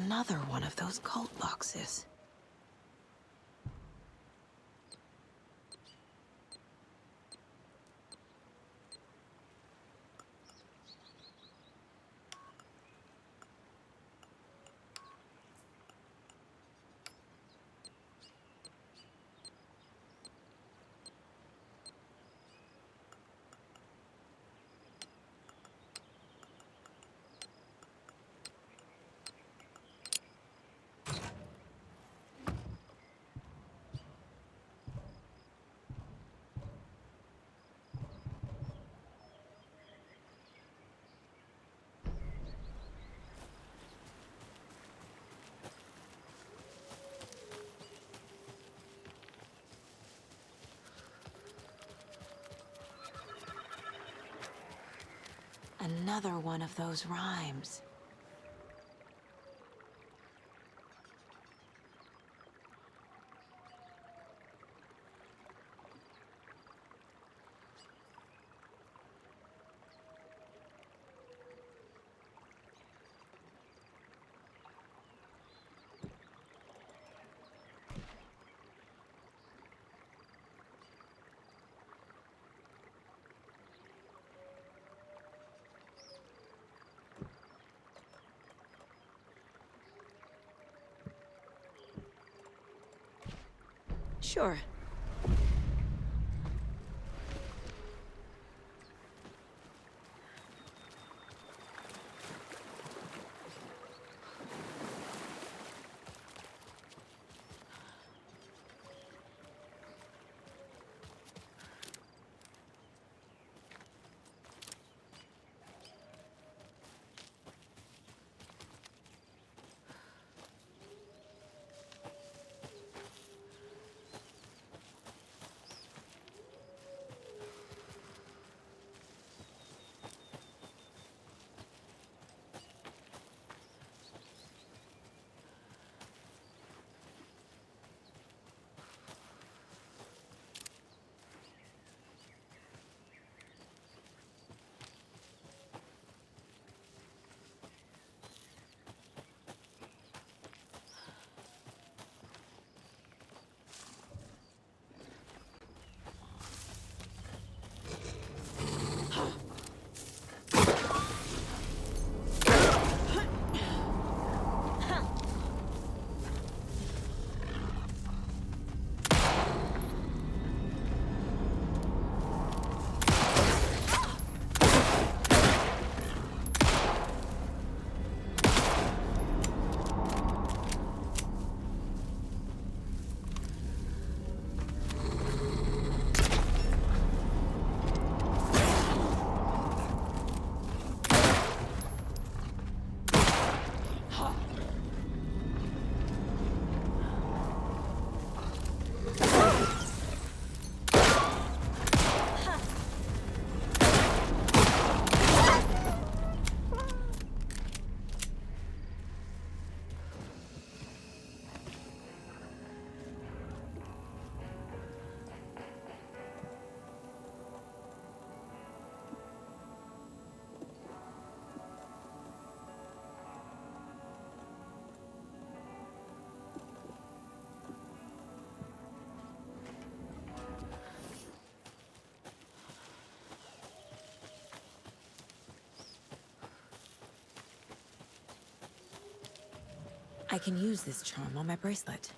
Another one of those cult boxes. Another one of those rhymes. Sure. I can use this charm on my bracelet.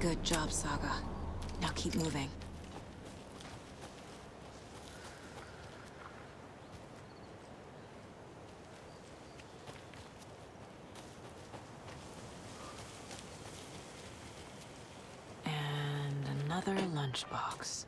Good job, Saga. Now keep moving. And another lunchbox.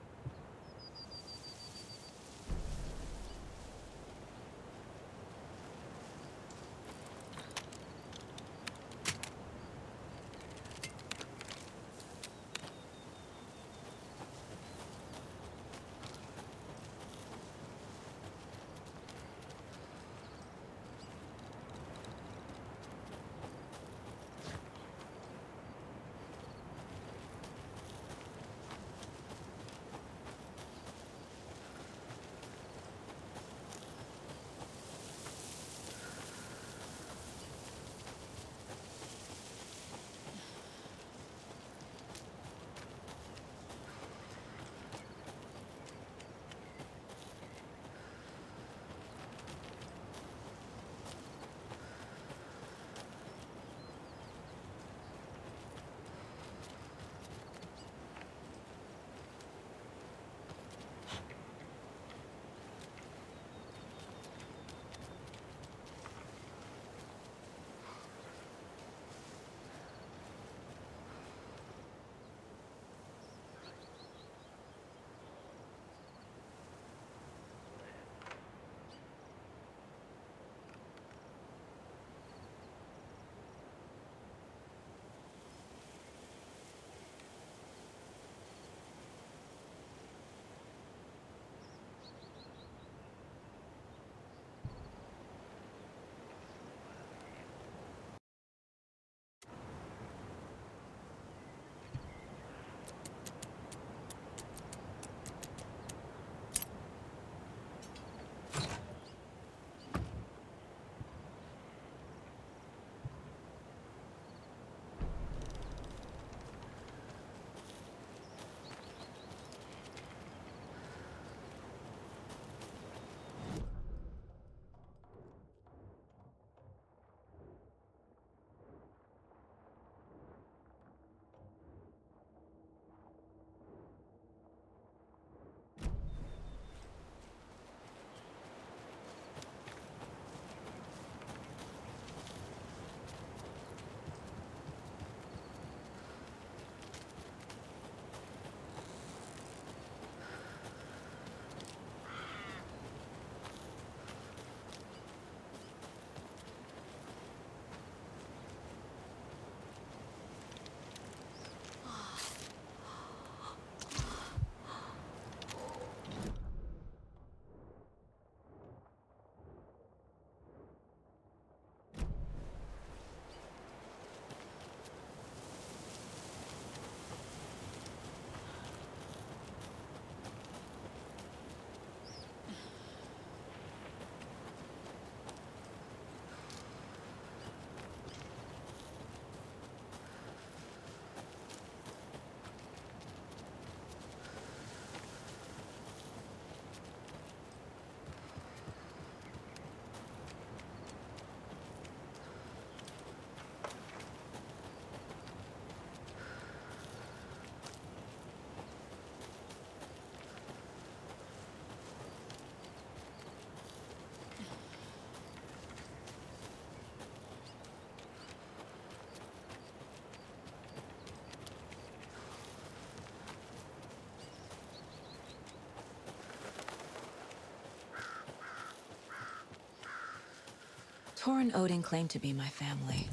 Tor and Odin claim to be my family.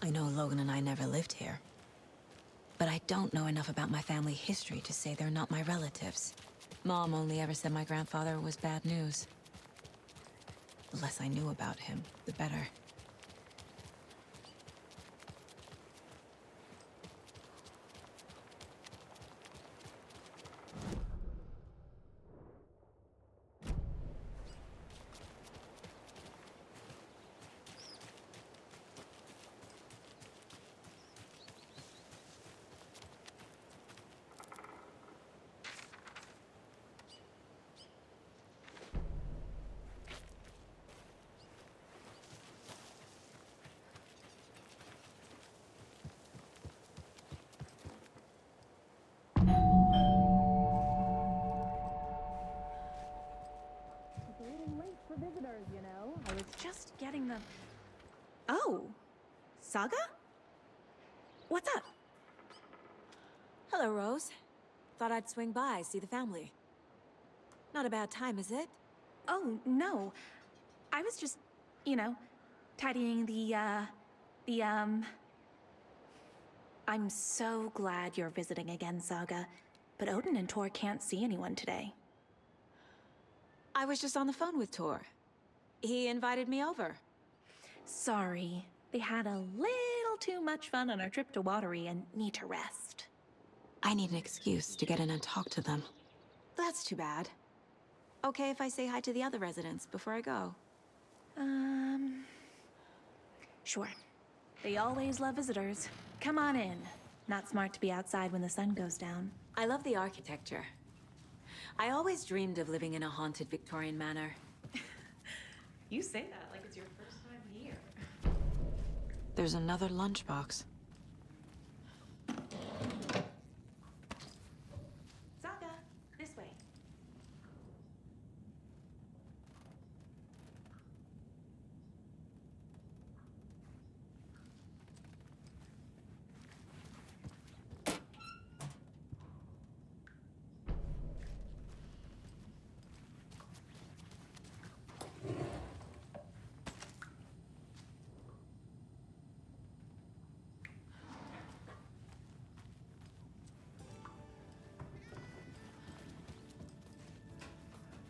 I know Logan and I never lived here. But I don't know enough about my family history to say they're not my relatives. Mom only ever said my grandfather was bad news. The less I knew about him, the better. no. Oh, Saga? What's up? Hello, Rose. Thought I'd swing by, see the family. Not a bad time, is it? Oh, no. I was just, tidying I'm so glad you're visiting again, Saga. But Odin and Tor can't see anyone today. I was just on the phone with Tor. He invited me over. Sorry. They had a little too much fun on our trip to Watery and need to rest. I need an excuse to get in and talk to them. That's too bad. Okay if I say hi to the other residents before I go? Sure. They always love visitors. Come on in. Not smart to be outside when the sun goes down. I love the architecture. I always dreamed of living in a haunted Victorian manor. You say that like it's your first time here. There's another lunchbox. Saga, this way.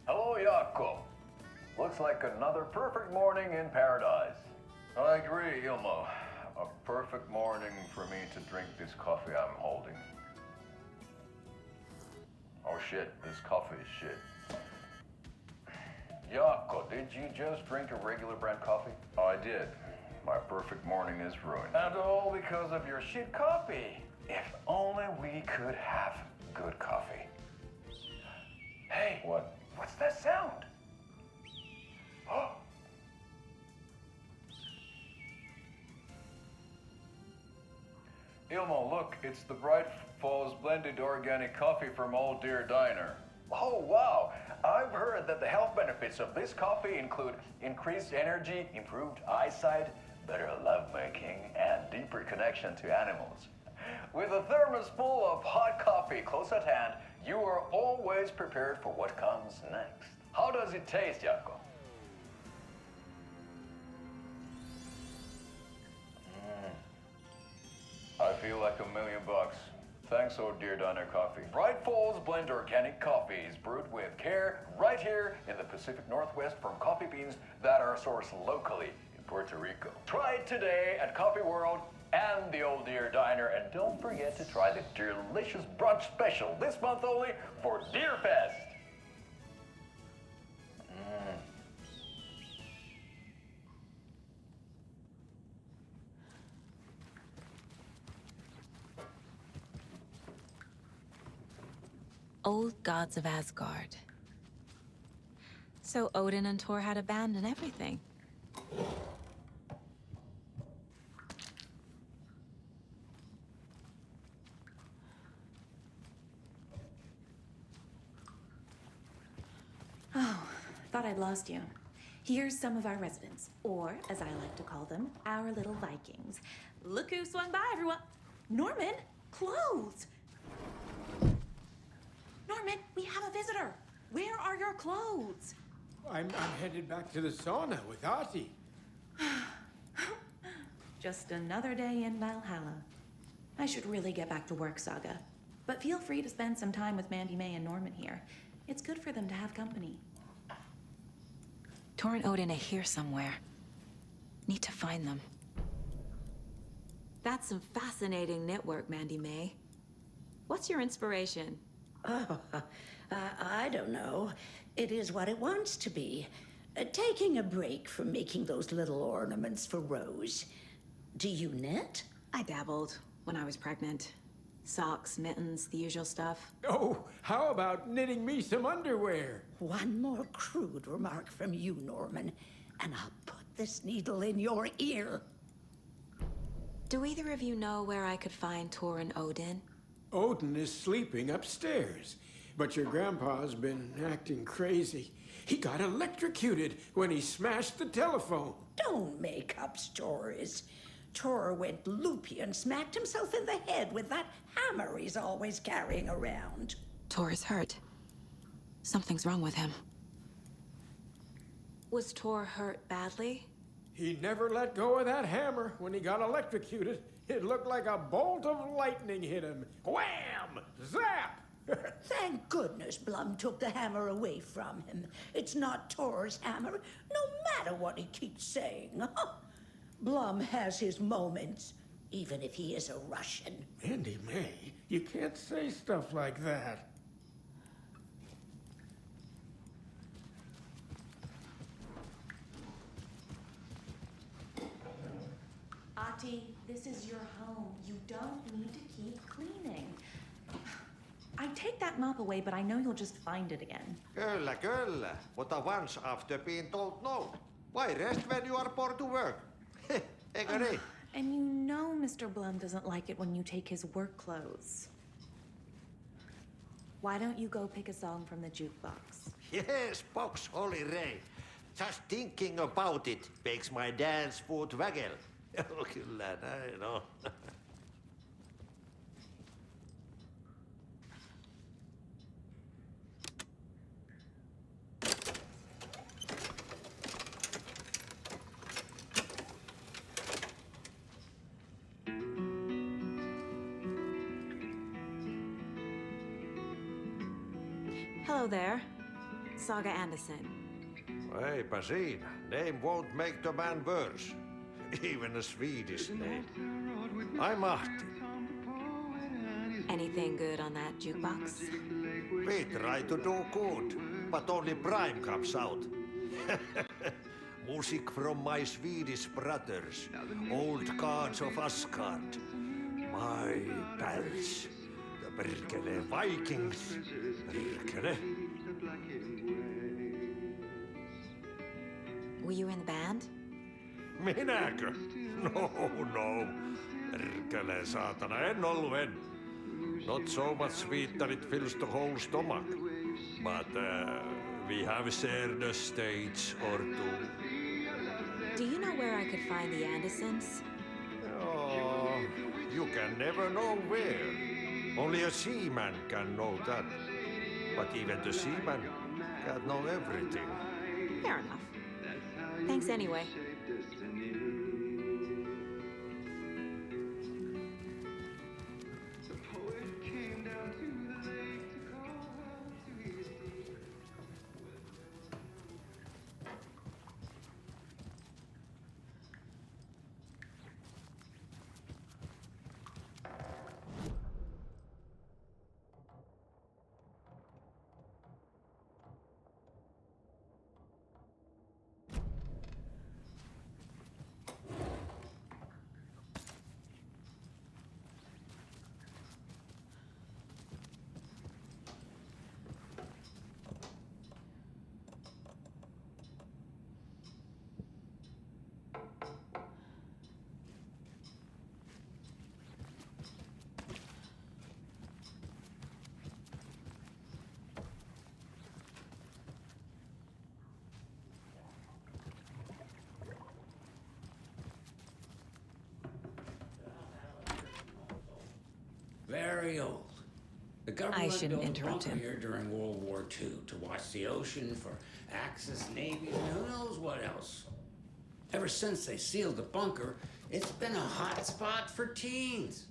Hello, Jaakko. Looks like another perfect morning in paradise. I agree, Ilmo. A perfect morning for me to drink this coffee I'm holding. Oh shit, this coffee is shit. Jaakko, did you just drink a regular brand coffee? I did. My perfect morning is ruined. And all because of your shit coffee. If only we could have good coffee. Hey. What? What's that sound? Oh. Ilmo, look, it's the Bright Falls blended organic coffee from Old Deer Diner. Oh, wow. I've heard that the health benefits of this coffee include increased energy, improved eyesight, better lovemaking, and deeper connection to animals. With a thermos full of hot coffee close at hand, you are always prepared for what comes next. How does it taste, Jaakko? I feel like $1 million. Thanks, Old Deer Diner Coffee. Bright Falls Blend Organic Coffee is brewed with care right here in the Pacific Northwest from coffee beans that are sourced locally in Puerto Rico. Try it today at Coffee World and the Old Deer Diner, and don't forget to try the delicious brunch special this month only for Deer Fest. Old gods of Asgard. So Odin and Tor had a band and everything. Oh, thought I'd lost you. Here's some of our residents, or as I like to call them, our little Vikings. Look who swung by, everyone. Norman, clothes. Norman, we have a visitor. Where are your clothes? I'm headed back to the sauna with Artie. Just another day in Valhalla. I should really get back to work, Saga. But feel free to spend some time with Mandy May and Norman here. It's good for them to have company. Tor and Odin are here somewhere. Need to find them. That's some fascinating knitwork, Mandy May. What's your inspiration? Oh, I don't know. It is what it wants to be. Taking a break from making those little ornaments for Rose. Do you knit? I dabbled when I was pregnant. Socks, mittens, the usual stuff. Oh, how about knitting me some underwear? One more crude remark from you, Norman, and I'll put this needle in your ear. Do either of you know where I could find Tor and Odin? Odin is sleeping upstairs. But your grandpa's been acting crazy. He got electrocuted when he smashed the telephone. Don't make up stories. Tor went loopy and smacked himself in the head with that hammer he's always carrying around. Tor is hurt. Something's wrong with him. Was Tor hurt badly? He never let go of that hammer when he got electrocuted. It looked like a bolt of lightning hit him. Wham! Zap! Thank goodness Blum took the hammer away from him. It's not Tor's hammer, no matter what he keeps saying. Blum has his moments, even if he is a Russian. Andy May, you can't say stuff like that. Ati, this is your home. You don't need to keep cleaning. I take that mop away, but I know you'll just find it again. Kyllä, kyllä. Mutta once after being told no. Why rest when you are bored to work? Eikö niin? And you know Mr. Blum doesn't like it when you take his work clothes. Why don't you go pick a song from the jukebox? Yes, box Holy Ray. Just thinking about it makes my dance foot waggle. Kyllä näin on. Hello there. Saga Anderson. Eipä siinä. Name won't make the man worse. Even a Swedish name. I'm Ahti. Anything good on that jukebox? We try to do good, but only Prime comes out. Music from my Swedish brothers, old gods of Asgard. My pals, the perkele Vikings. Perkele. Were you in the band? Minäkö? No. Perkele saatana, en ollut en. Not so much sweet that it fills the whole stomach. But we have shared a stage or two. Do you know where I could find the Andersons? Oh, you can never know where. Only a seaman can know that. But even the seaman can't know everything. Fair enough. Thanks anyway. Very old. The government I shouldn't built a interrupt bunker him. here during World War II to watch the ocean for Axis navies and who knows what else. Ever since they sealed the bunker, it's been a hot spot for teens.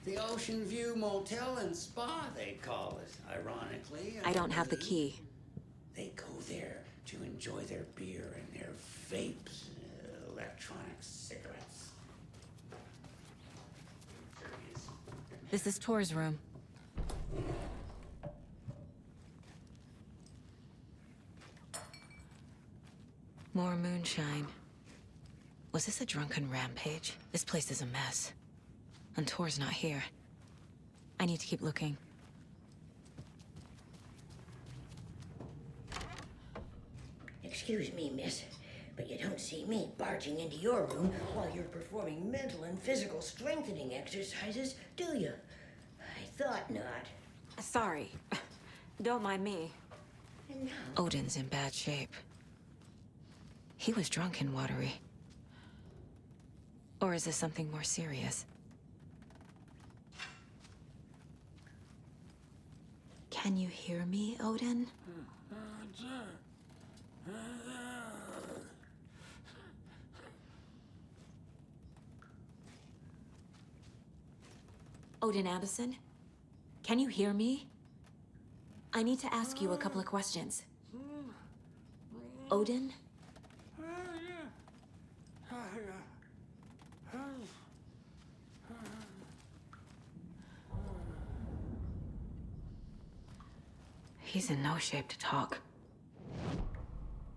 The Ocean View Motel and Spa, they call it, ironically. I don't have the key. They go there to enjoy their beer and their vapes, electronic cigarettes. This is Tor's room. More moonshine. Was this a drunken rampage? This place is a mess. And Tor's not here. I need to keep looking. Excuse me, miss, but you don't see me barging into your room while you're performing mental and physical strengthening exercises, do you? I thought not. Sorry. Don't mind me. Odin's in bad shape. He was drunk and watery. Or is this something more serious? Can you hear me, Odin? Odin Anderson? Can you hear me? I need to ask you a couple of questions. Odin? He's in no shape to talk.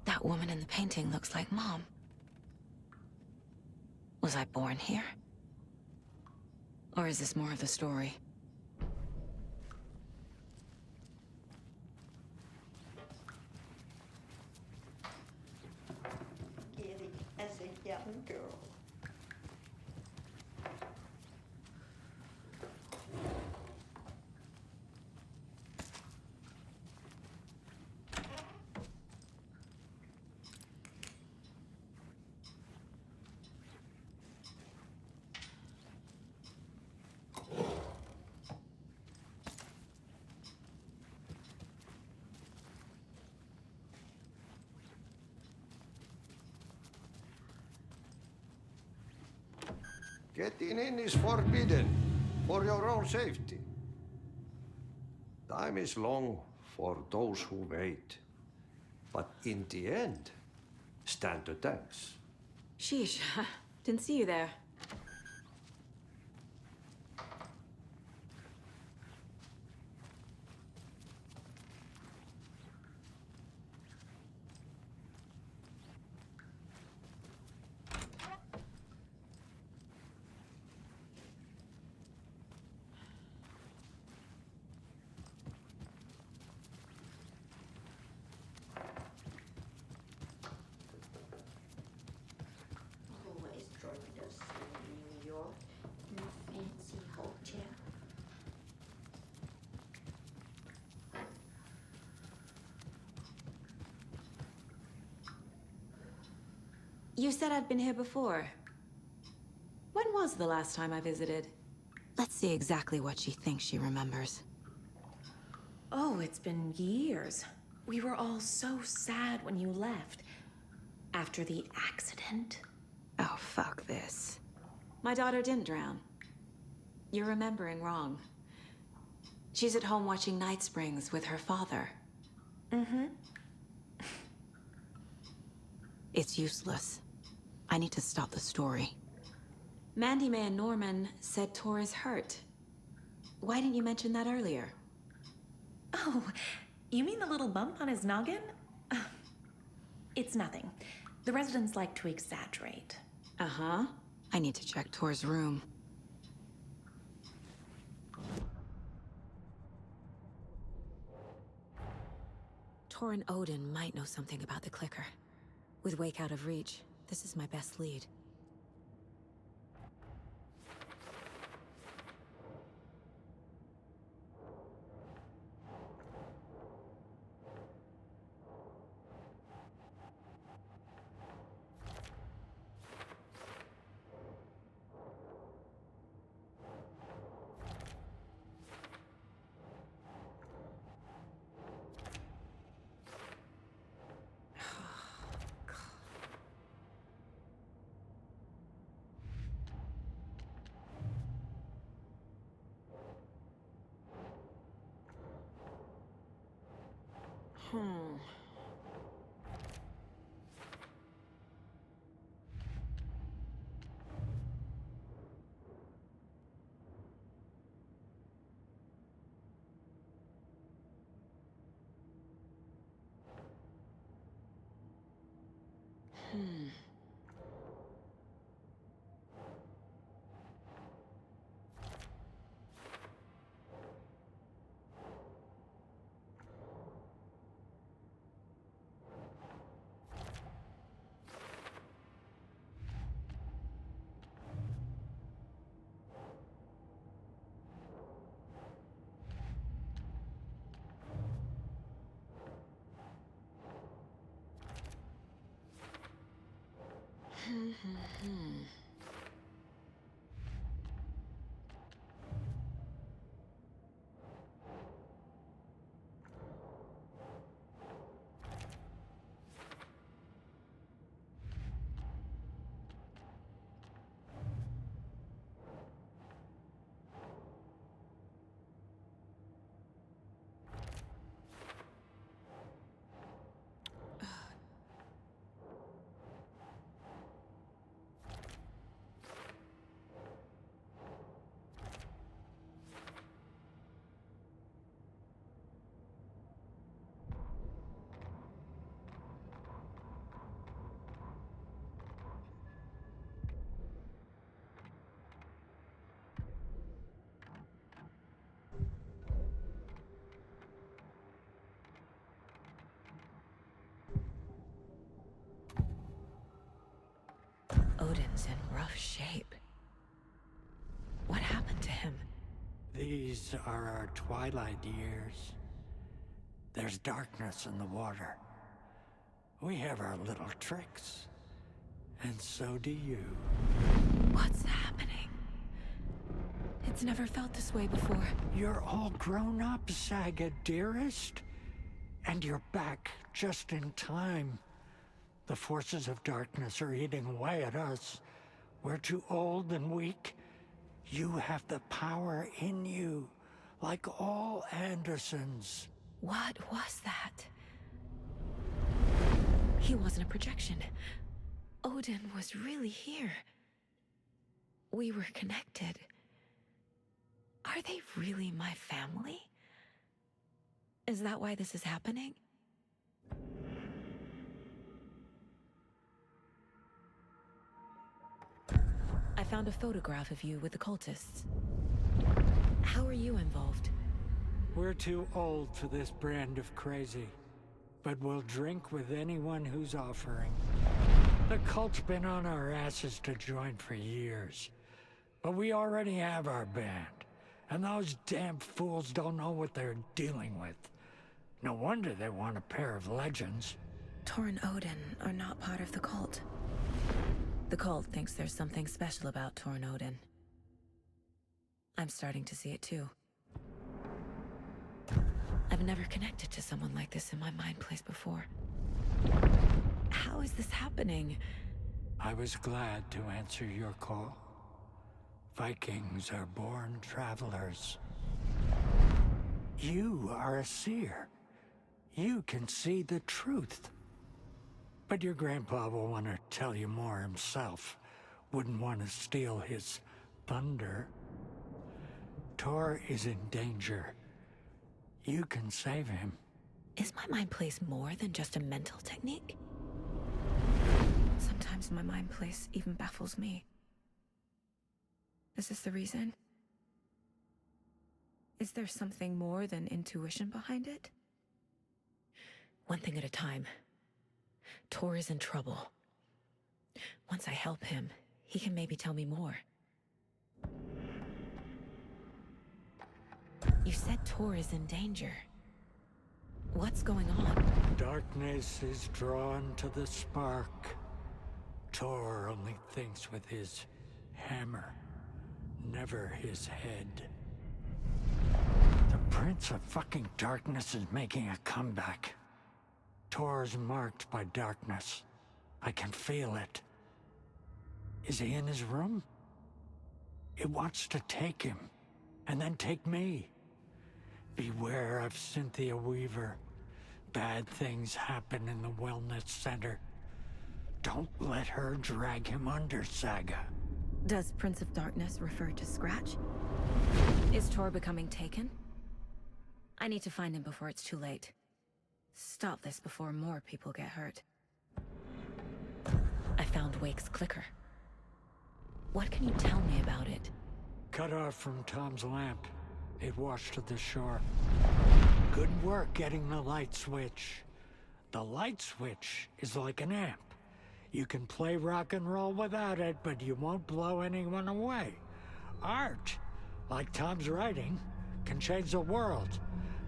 That woman in the painting looks like Mom. Was I born here? Or is this more of the story? Giddy as a young girl. Getting in is forbidden, for your own safety. Time is long for those who wait. But in the end, stand to thanks. Sheesh, didn't see you there. Always joined us in New York in a fancy hotel. You said I'd been here before. When was the last time I visited? Let's see exactly what she thinks she remembers. Oh, it's been years. We were all so sad when you left. After the accident. Oh, fuck this. My daughter didn't drown. You're remembering wrong. She's at home watching Night Springs with her father. Mm-hmm. It's useless. I need to stop the story. Mandy May and Norman said Tor is hurt. Why didn't you mention that earlier? Oh, you mean the little bump on his noggin? It's nothing. The residents like to exaggerate. Uh-huh. I need to check Tor's room. Tor and Odin might know something about the clicker. With Wake out of reach, this is my best lead. Odin's in rough shape. What happened to him? These are our twilight years. There's darkness in the water. We have our little tricks. And so do you. What's happening? It's never felt this way before. You're all grown up, Saga, dearest. And you're back just in time. The forces of darkness are eating away at us. We're too old and weak. You have the power in you, like all Andersons. What was that? He wasn't a projection. Odin was really here. We were connected. Are they really my family? Is that why this is happening? I found a photograph of you with the cultists. How are you involved? We're too old for this brand of crazy, but we'll drink with anyone who's offering. The cult's been on our asses to join for years, but we already have our band, and those damn fools don't know what they're dealing with. No wonder they want a pair of legends. Tor and Odin are not part of the cult. The cult thinks there's something special about Tor and Odin. I'm starting to see it too. I've never connected to someone like this in my mind place before. How is this happening? I was glad to answer your call. Vikings are born travelers. You are a seer. You can see the truth. But your grandpa will want to tell you more himself. Wouldn't want to steal his thunder. Tor is in danger. You can save him. Is my mind place more than just a mental technique? Sometimes my mind place even baffles me. Is this the reason? Is there something more than intuition behind it? One thing at a time. Tor is in trouble. Once I help him, he can maybe tell me more. You said Tor is in danger. What's going on? Darkness is drawn to the spark. Tor only thinks with his hammer, never his head. The Prince of fucking Darkness is making a comeback. Tor's marked by darkness. I can feel it. Is he in his room? It wants to take him, and then take me. Beware of Cynthia Weaver. Bad things happen in the wellness center. Don't let her drag him under, Saga. Does Prince of Darkness refer to Scratch? Is Tor becoming taken? I need to find him before it's too late. Stop this before more people get hurt. I found Wake's clicker. What can you tell me about it? Cut off from Tom's lamp. It washed to the shore. Good work getting the light switch. The light switch is like an amp. You can play rock and roll without it, but you won't blow anyone away. Art, like Tom's writing, can change the world.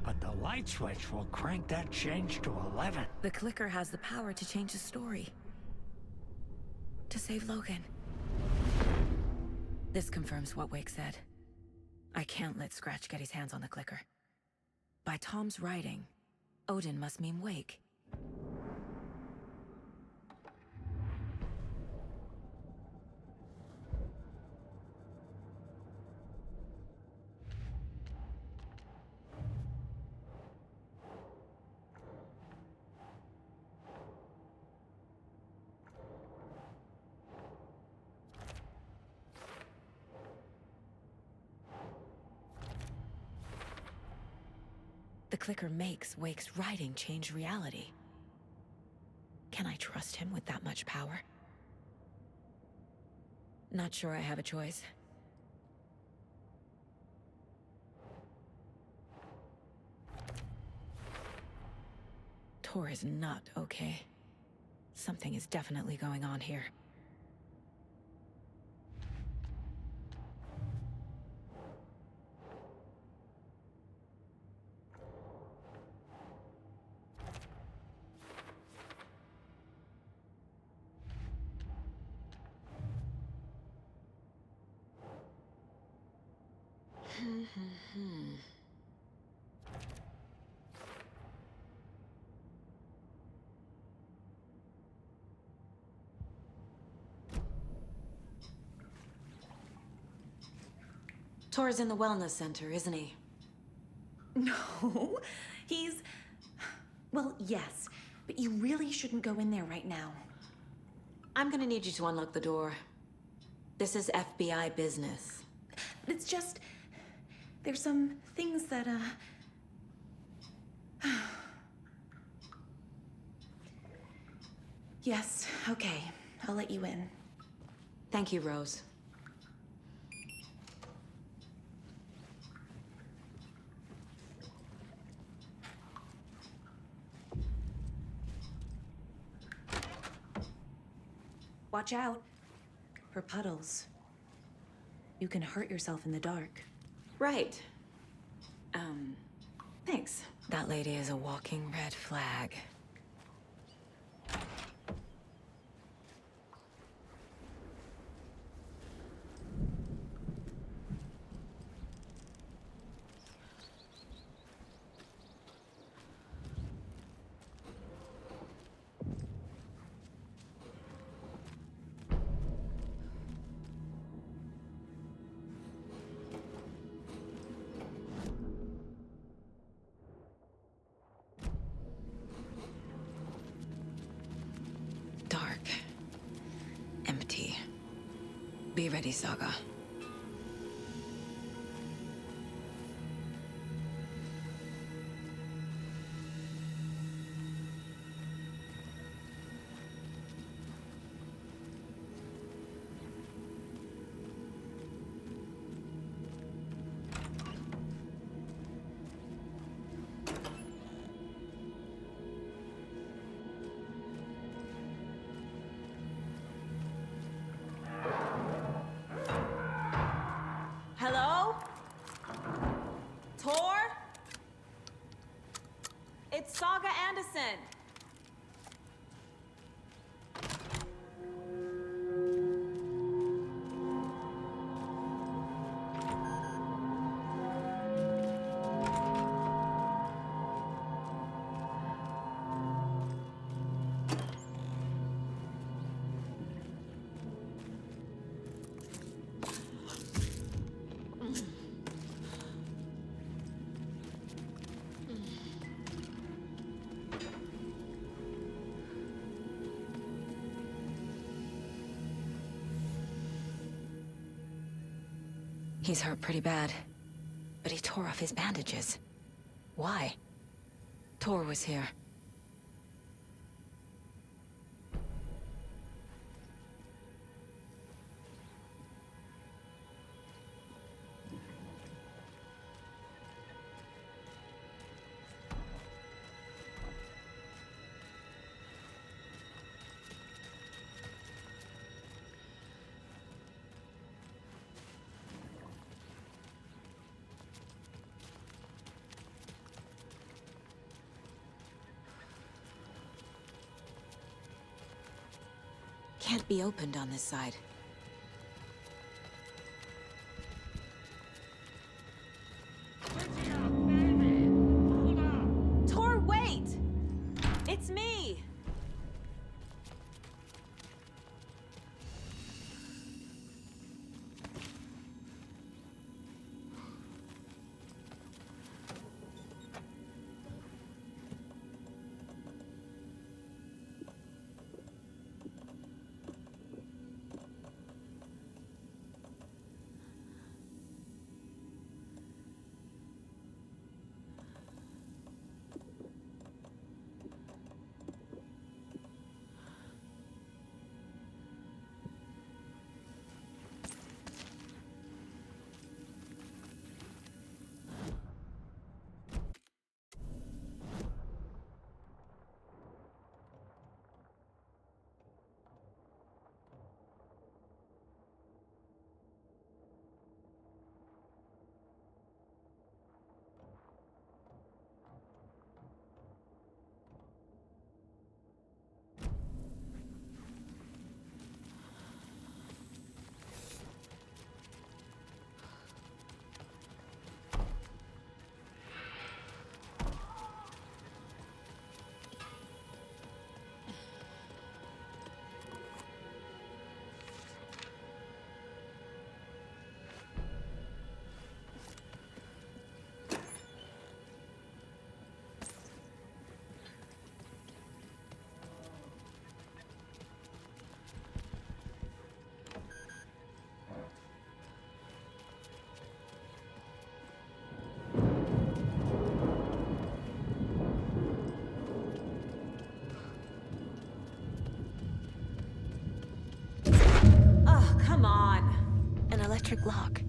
But the light switch will crank that change to 11. The clicker has the power to change the story. To save Logan. This confirms what Wake said. I can't let Scratch get his hands on the clicker. By Tom's writing, Odin must mean Wake. The clicker makes Wake's writing change reality. Can I trust him with that much power? Not sure I have a choice. Tor is not okay. Something is definitely going on here. Tor's in the wellness center, isn't he? No, he's... Well, yes, but you really shouldn't go in there right now. I'm gonna need you to unlock the door. This is FBI business. It's just... There's some things that, Yes, okay. I'll let you in. Thank you, Rose. Watch out for puddles. You can hurt yourself in the dark. Right. Thanks. That lady is a walking red flag. Dark. Empty. Be ready, Saga. Hello? Tor? It's Saga Anderson. He's hurt pretty bad, but he tore off his bandages. Why? Tor was here. can't be opened on this side. Tor, wait! It's me! Oh, come on! An electric lock.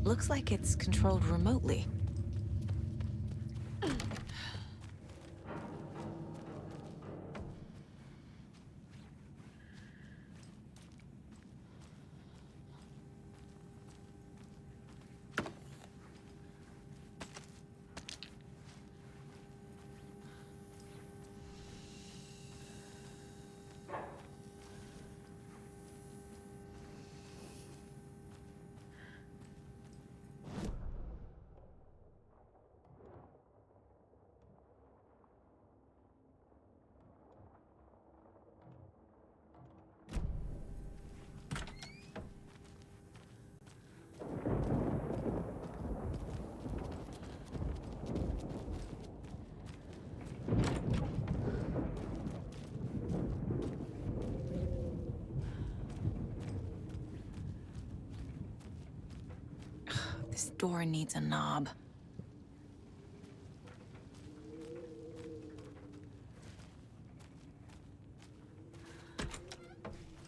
Looks like it's controlled remotely. This door needs a knob.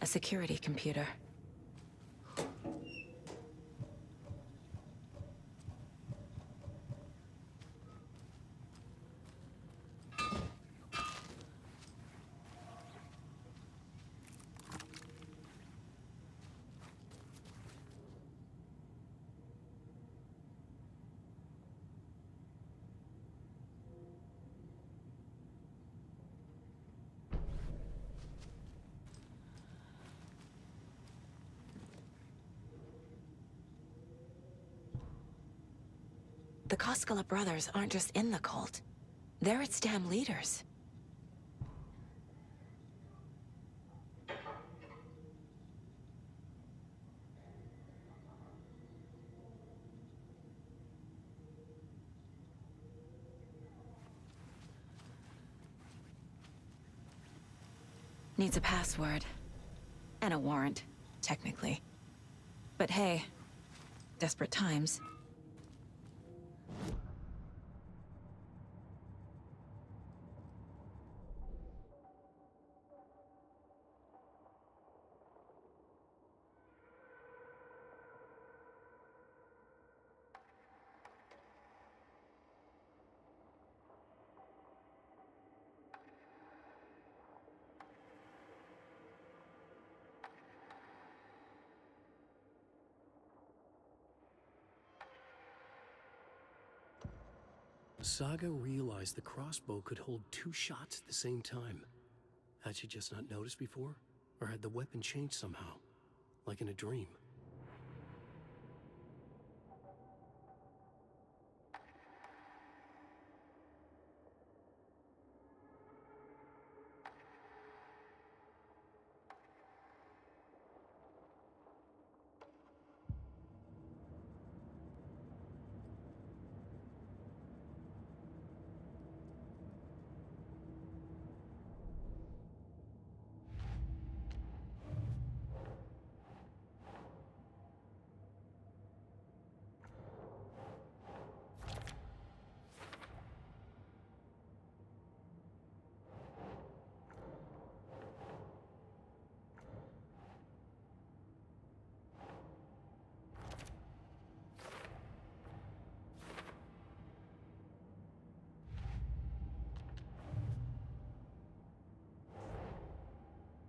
A security computer. The Koskela brothers aren't just in the cult. They're its damn leaders. Needs a password. And a warrant, technically. But hey, desperate times. Saga realized the crossbow could hold 2 shots at the same time. Had she just not noticed before? Or had the weapon changed somehow, like in a dream?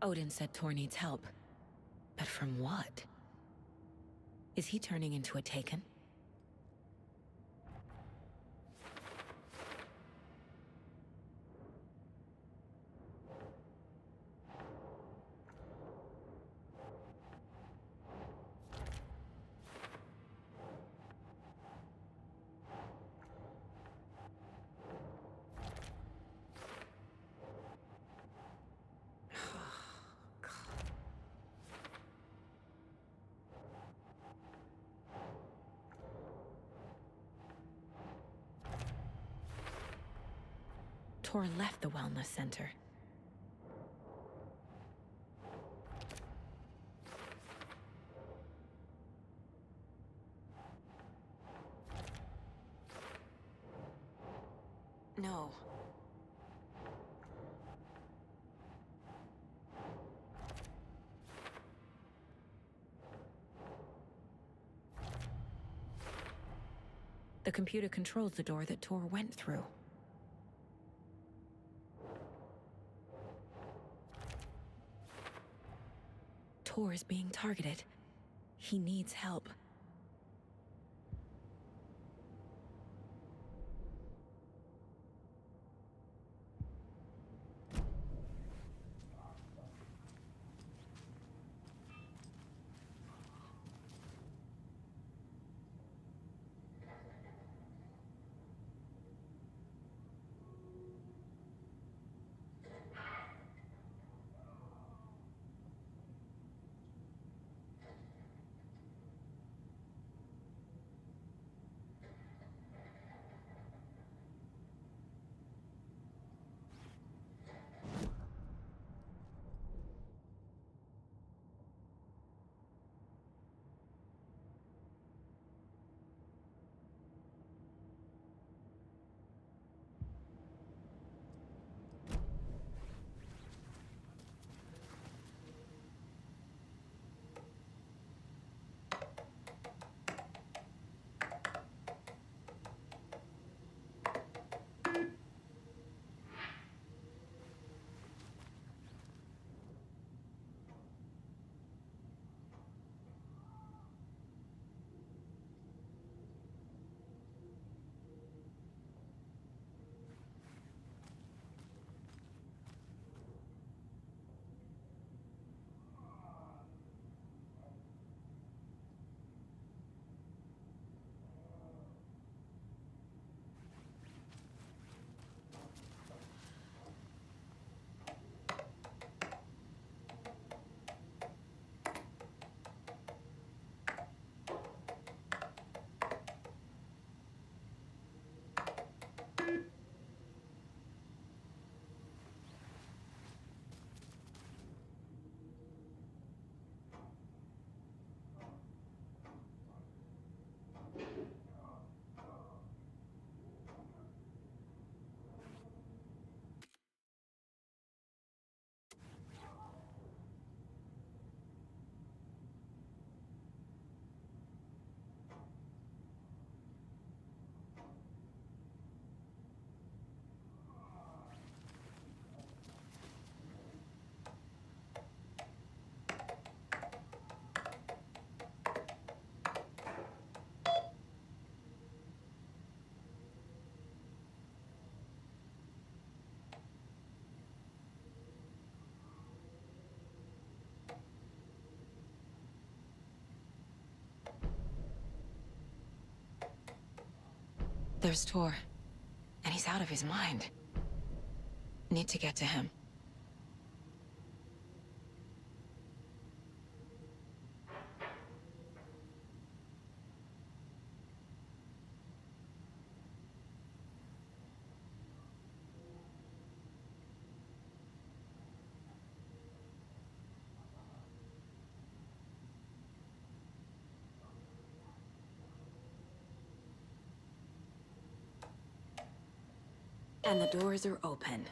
Odin said Tor needs help. But from what? Is he turning into a Taken? Tor left the wellness center. No. The computer controls the door that Tor went through. Tor is being targeted. He needs help. There's Tor. And he's out of his mind. Need to get to him. And the doors are open.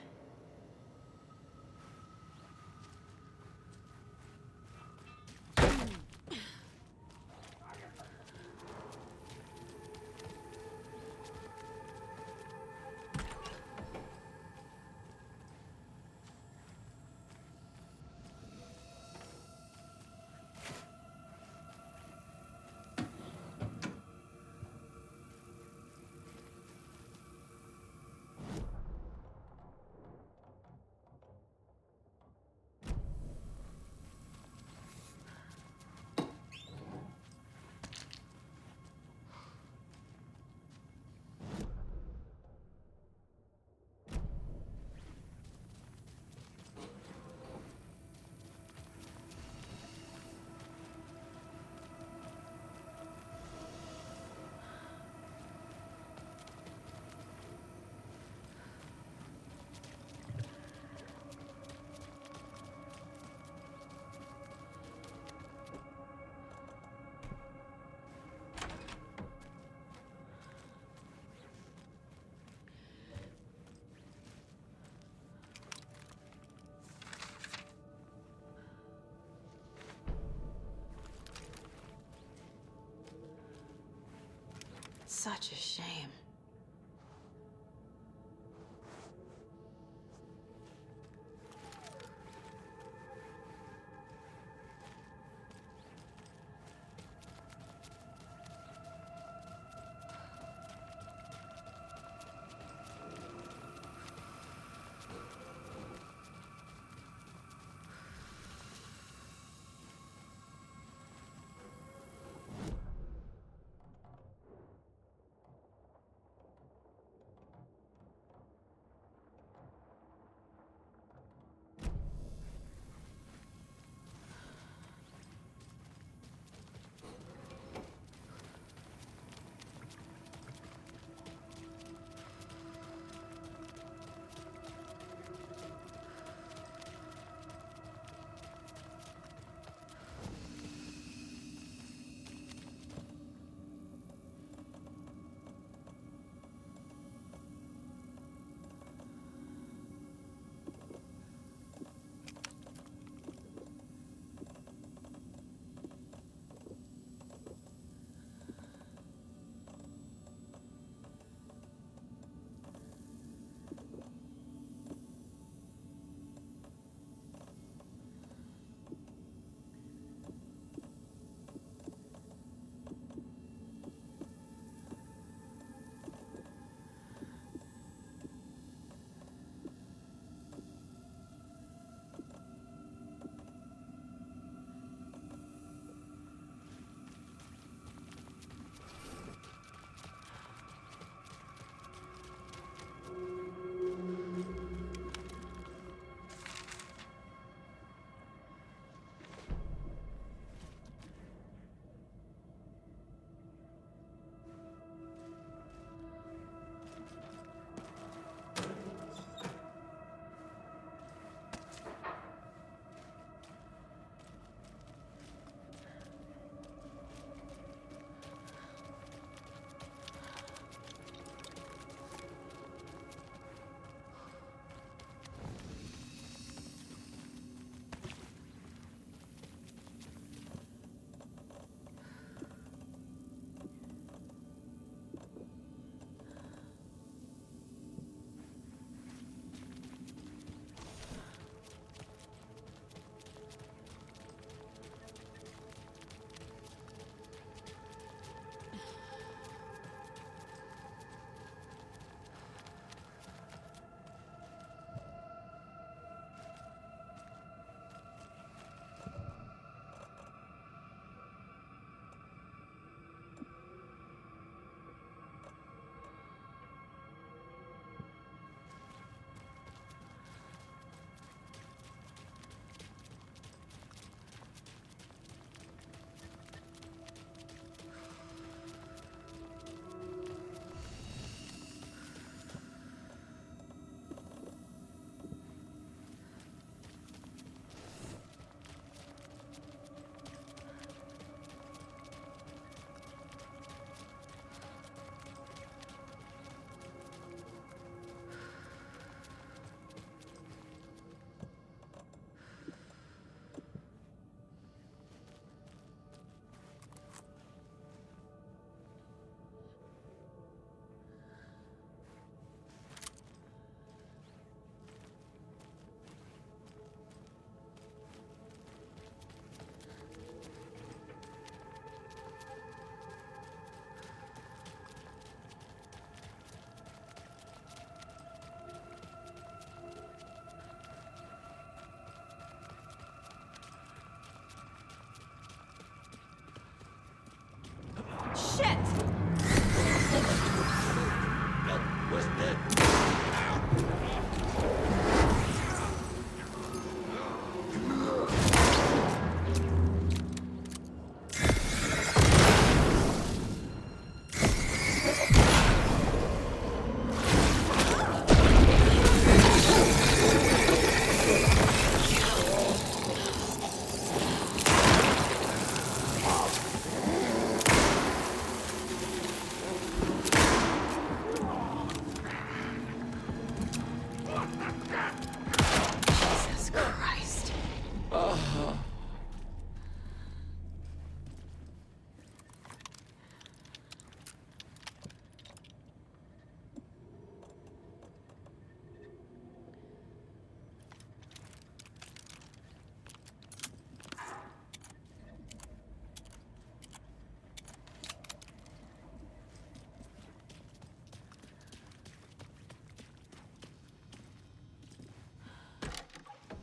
Such a shame.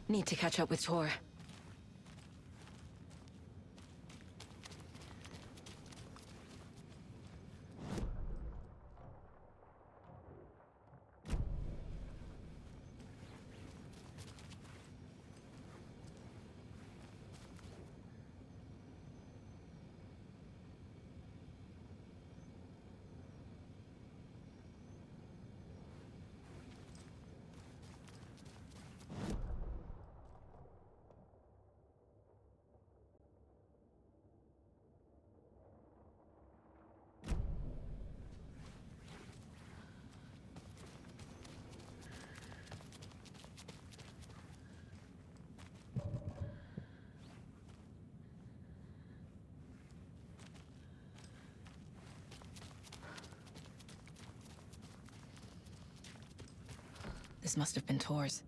Need to catch up with Tor. This must have been Tor's.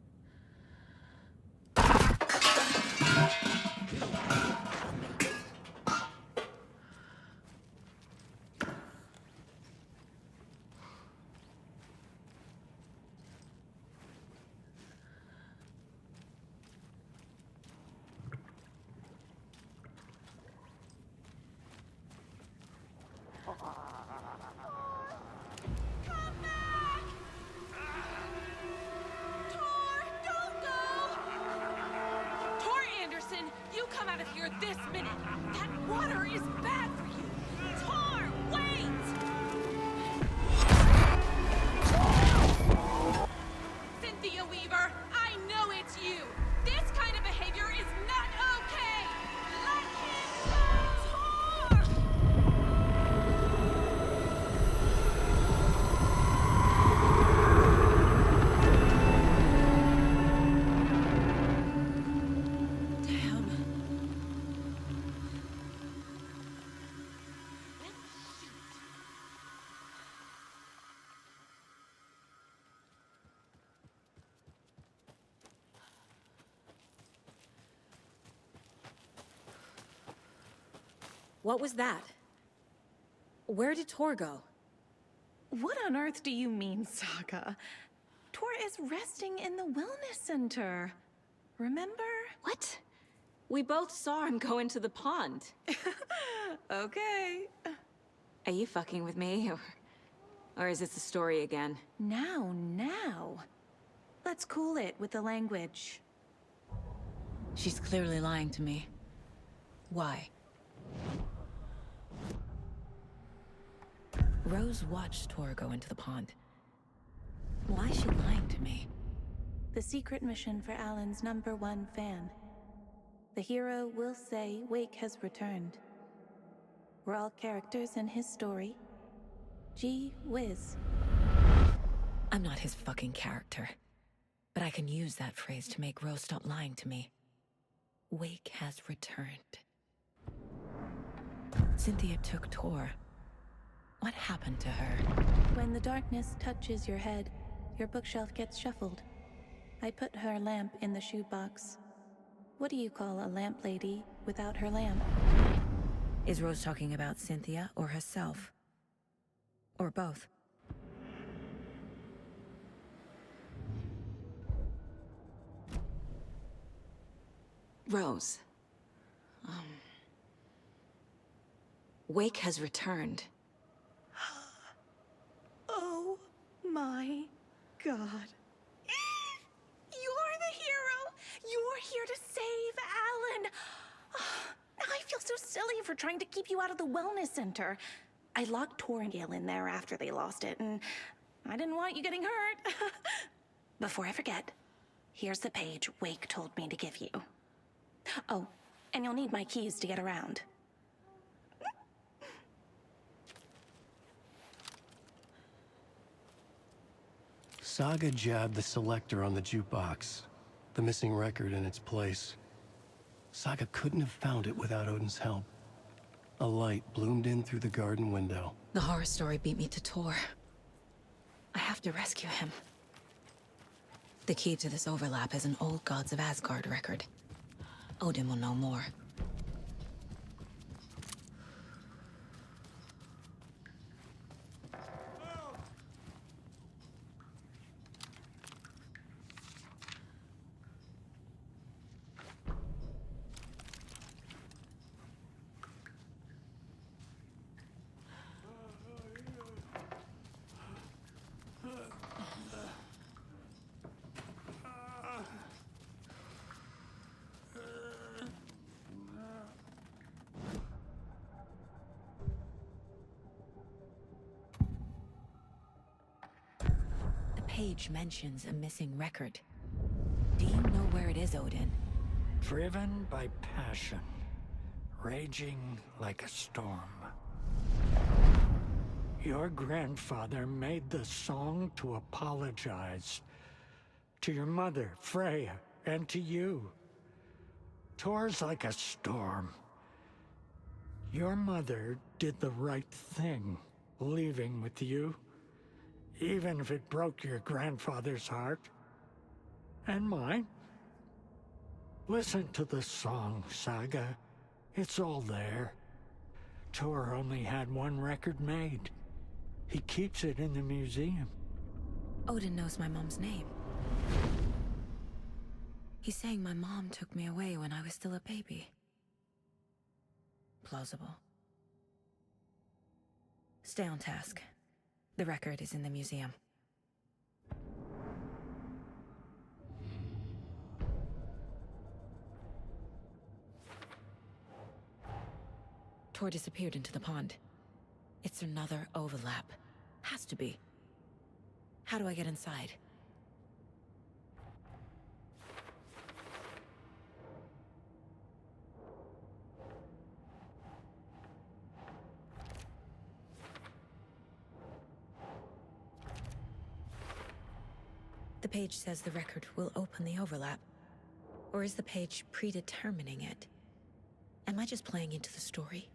You come out of here this minute! That water is bad for you! Tor, wait! Cynthia Weaver, I know it's you! This kind of behavior is not okay! Let him go! Tor! What was that? Where did Tor go? What on earth do you mean, Saga? Tor is resting in the wellness center. Remember? What? We both saw him go into the pond. Okay. Are you fucking with me, or is this the story again? Now. Let's cool it with the language. She's clearly lying to me. Why? Rose watched Tor go into the pond. Why is she lying to me? The secret mission for Alan's #1 fan. The hero will say Wake has returned. We're all characters in his story. Gee whiz. I'm not his fucking character. But I can use that phrase to make Rose stop lying to me. Wake has returned. Cynthia took Tor. What happened to her? When the darkness touches your head, your bookshelf gets shuffled. I put her lamp in the shoebox. What do you call a lamp lady without her lamp? Is Rose talking about Cynthia or herself? Or both? Rose. Wake has returned. Oh my God. You're the hero! You're here to save Alan! I feel so silly for trying to keep you out of the wellness center. I locked Tor and Gale in there after they lost it, and I didn't want you getting hurt. Before I forget, here's the page Wake told me to give you. Oh, and you'll need my keys to get around. Saga jabbed the selector on the jukebox, the missing record in its place. Saga couldn't have found it without Odin's help. A light bloomed in through the garden window. The horror story beat me to Tor. I have to rescue him. The key to this overlap is an old Gods of Asgard record. Odin will know more. page mentions a missing record. Do you know where it is, Odin? Driven by passion, raging like a storm. Your grandfather made the song to apologize. To your mother, Freya, and to you. Tor's like a storm. Your mother did the right thing, leaving with you. Even if it broke your grandfather's heart. And mine. Listen to the song, Saga. It's all there. Tor only had one record made. He keeps it in the museum. Odin knows my mom's name. He's saying my mom took me away when I was still a baby. Plausible. Stay on task. The record is in the museum. Tor disappeared into the pond. It's another overlap. Has to be. How do I get inside? The page says the record will open the overlap. Or is the page predetermining it? Am I just playing into the story?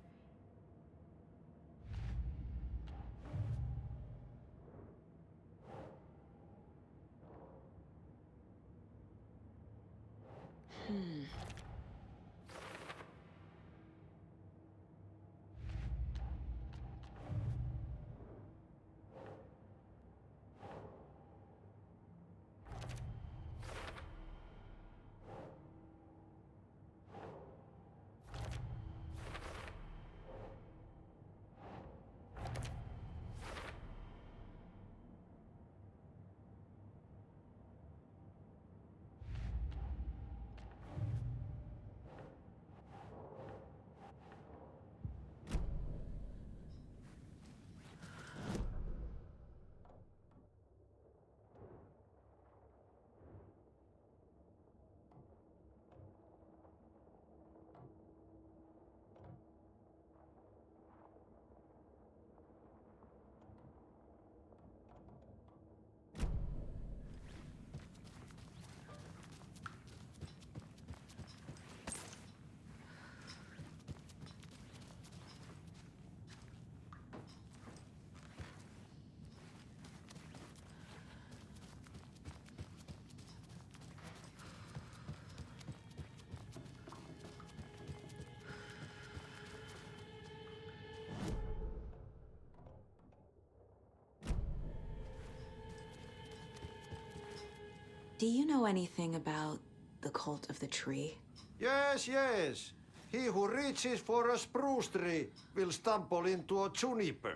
Do you know anything about the cult of the tree? Yes, yes. He who reaches for a spruce tree will stumble into a juniper.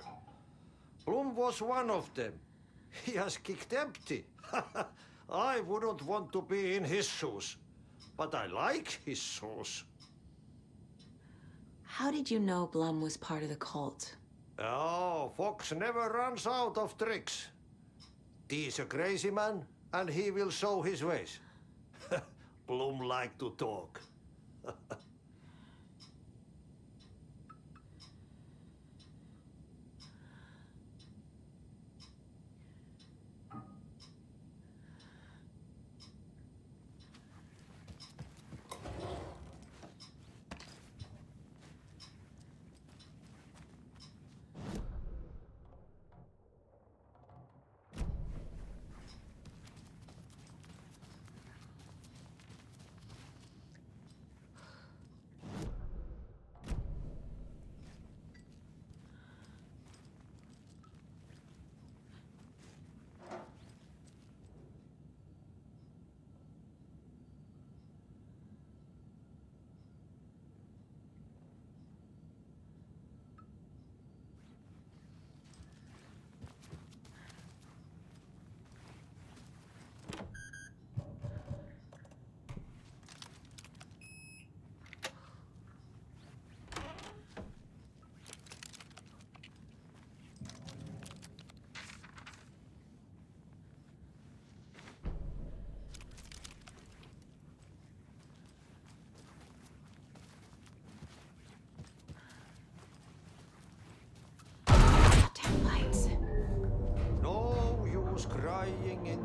Bloom was one of them. He has kicked empty. I wouldn't want to be in his shoes. But I like his shoes. How did you know Blum was part of the cult? Oh, Fox never runs out of tricks. He's a crazy man, and he will show his ways. Bloom like to talk.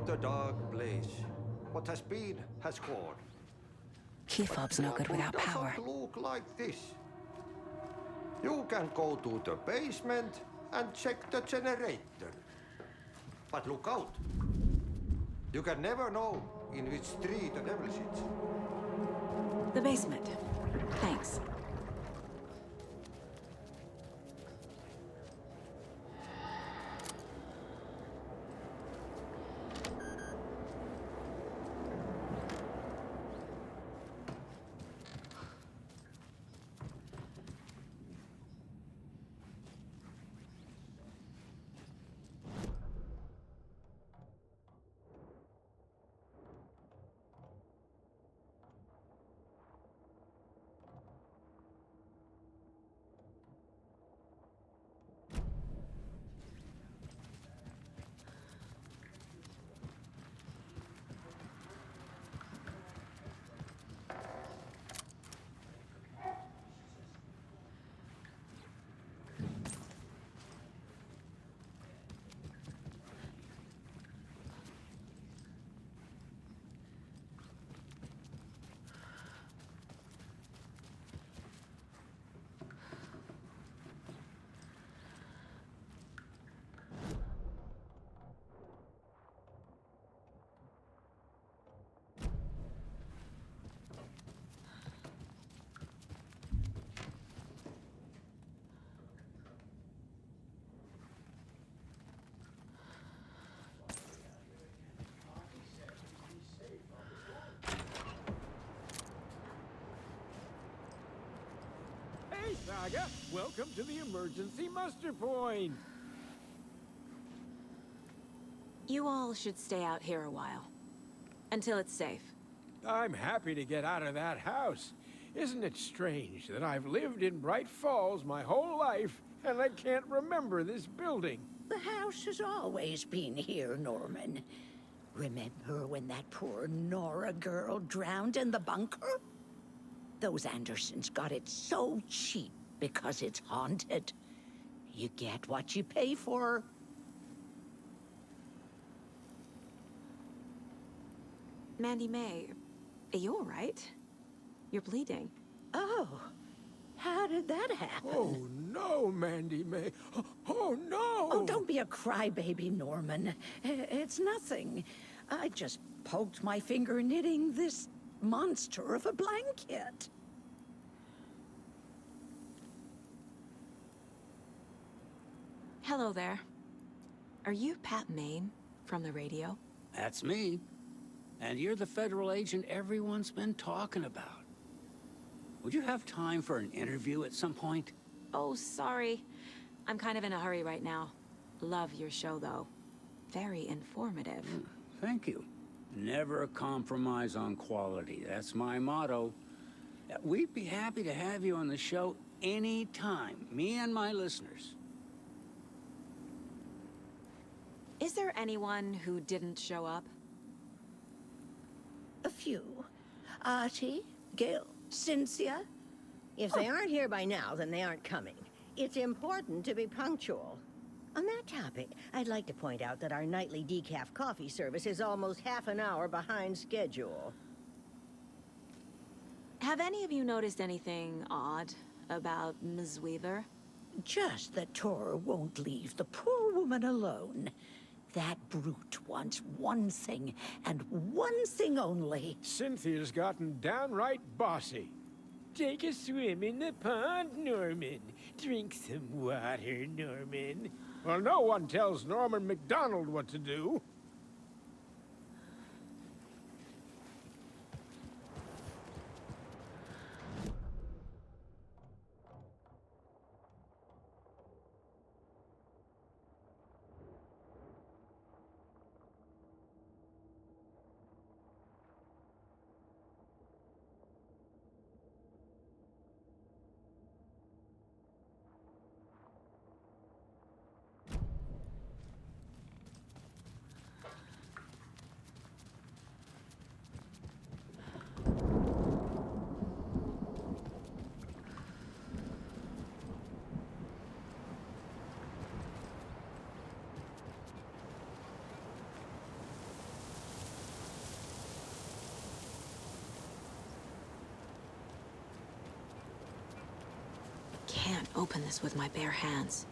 Let the dark blaze. What has been has gone. Key fob's no good without power. Doesn't look like this. You can go to the basement and check the generator. But look out. You can never know in which tree the devil sits. The basement. Thanks. Hey, Saga! Welcome to the emergency muster point! You all should stay out here a while. Until it's safe. I'm happy to get out of that house. Isn't it strange that I've lived in Bright Falls my whole life, and I can't remember this building? The house has always been here, Norman. Remember when that poor Nora girl drowned in the bunker? Those Andersons got it so cheap because it's haunted. You get what you pay for. Mandy May, are you all right? You're bleeding. Oh, how did that happen? Oh, no, Mandy May. Oh, no! Oh, don't be a crybaby, Norman. It's nothing. I just poked my finger knitting this monster of a blanket. Hello there. Are you Pat Maine from the radio? That's me. And you're the federal agent everyone's been talking about. Would you have time for an interview at some point? Oh, sorry. I'm kind of in a hurry right now. Love your show, though. Very informative. Thank you. Never compromise on quality. That's my motto. We'd be happy to have you on the show anytime, me and my listeners. Is there anyone who didn't show up? A few. Artie, Gil, Cynthia. If they aren't here by now, then they aren't coming. It's important to be punctual. On that topic, I'd like to point out that our nightly decaf coffee service is almost half an hour behind schedule. Have any of you noticed anything odd about Ms. Weaver? Just that Tor won't leave the poor woman alone. That brute wants one thing, and one thing only. Cynthia's gotten downright bossy. Take a swim in the pond, Norman. Drink some water, Norman. Well, no one tells Norman McDonald what to do. can't open this with my bare hands.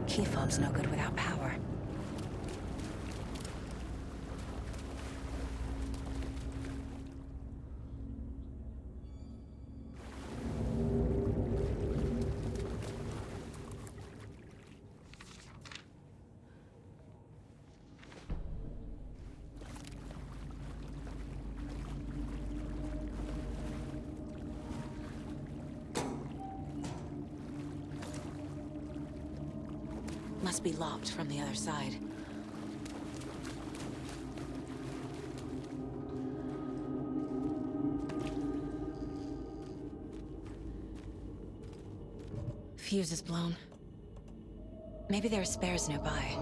Key fob's no good without power. Must be locked from the other side. Fuse is blown. Maybe there are spares nearby.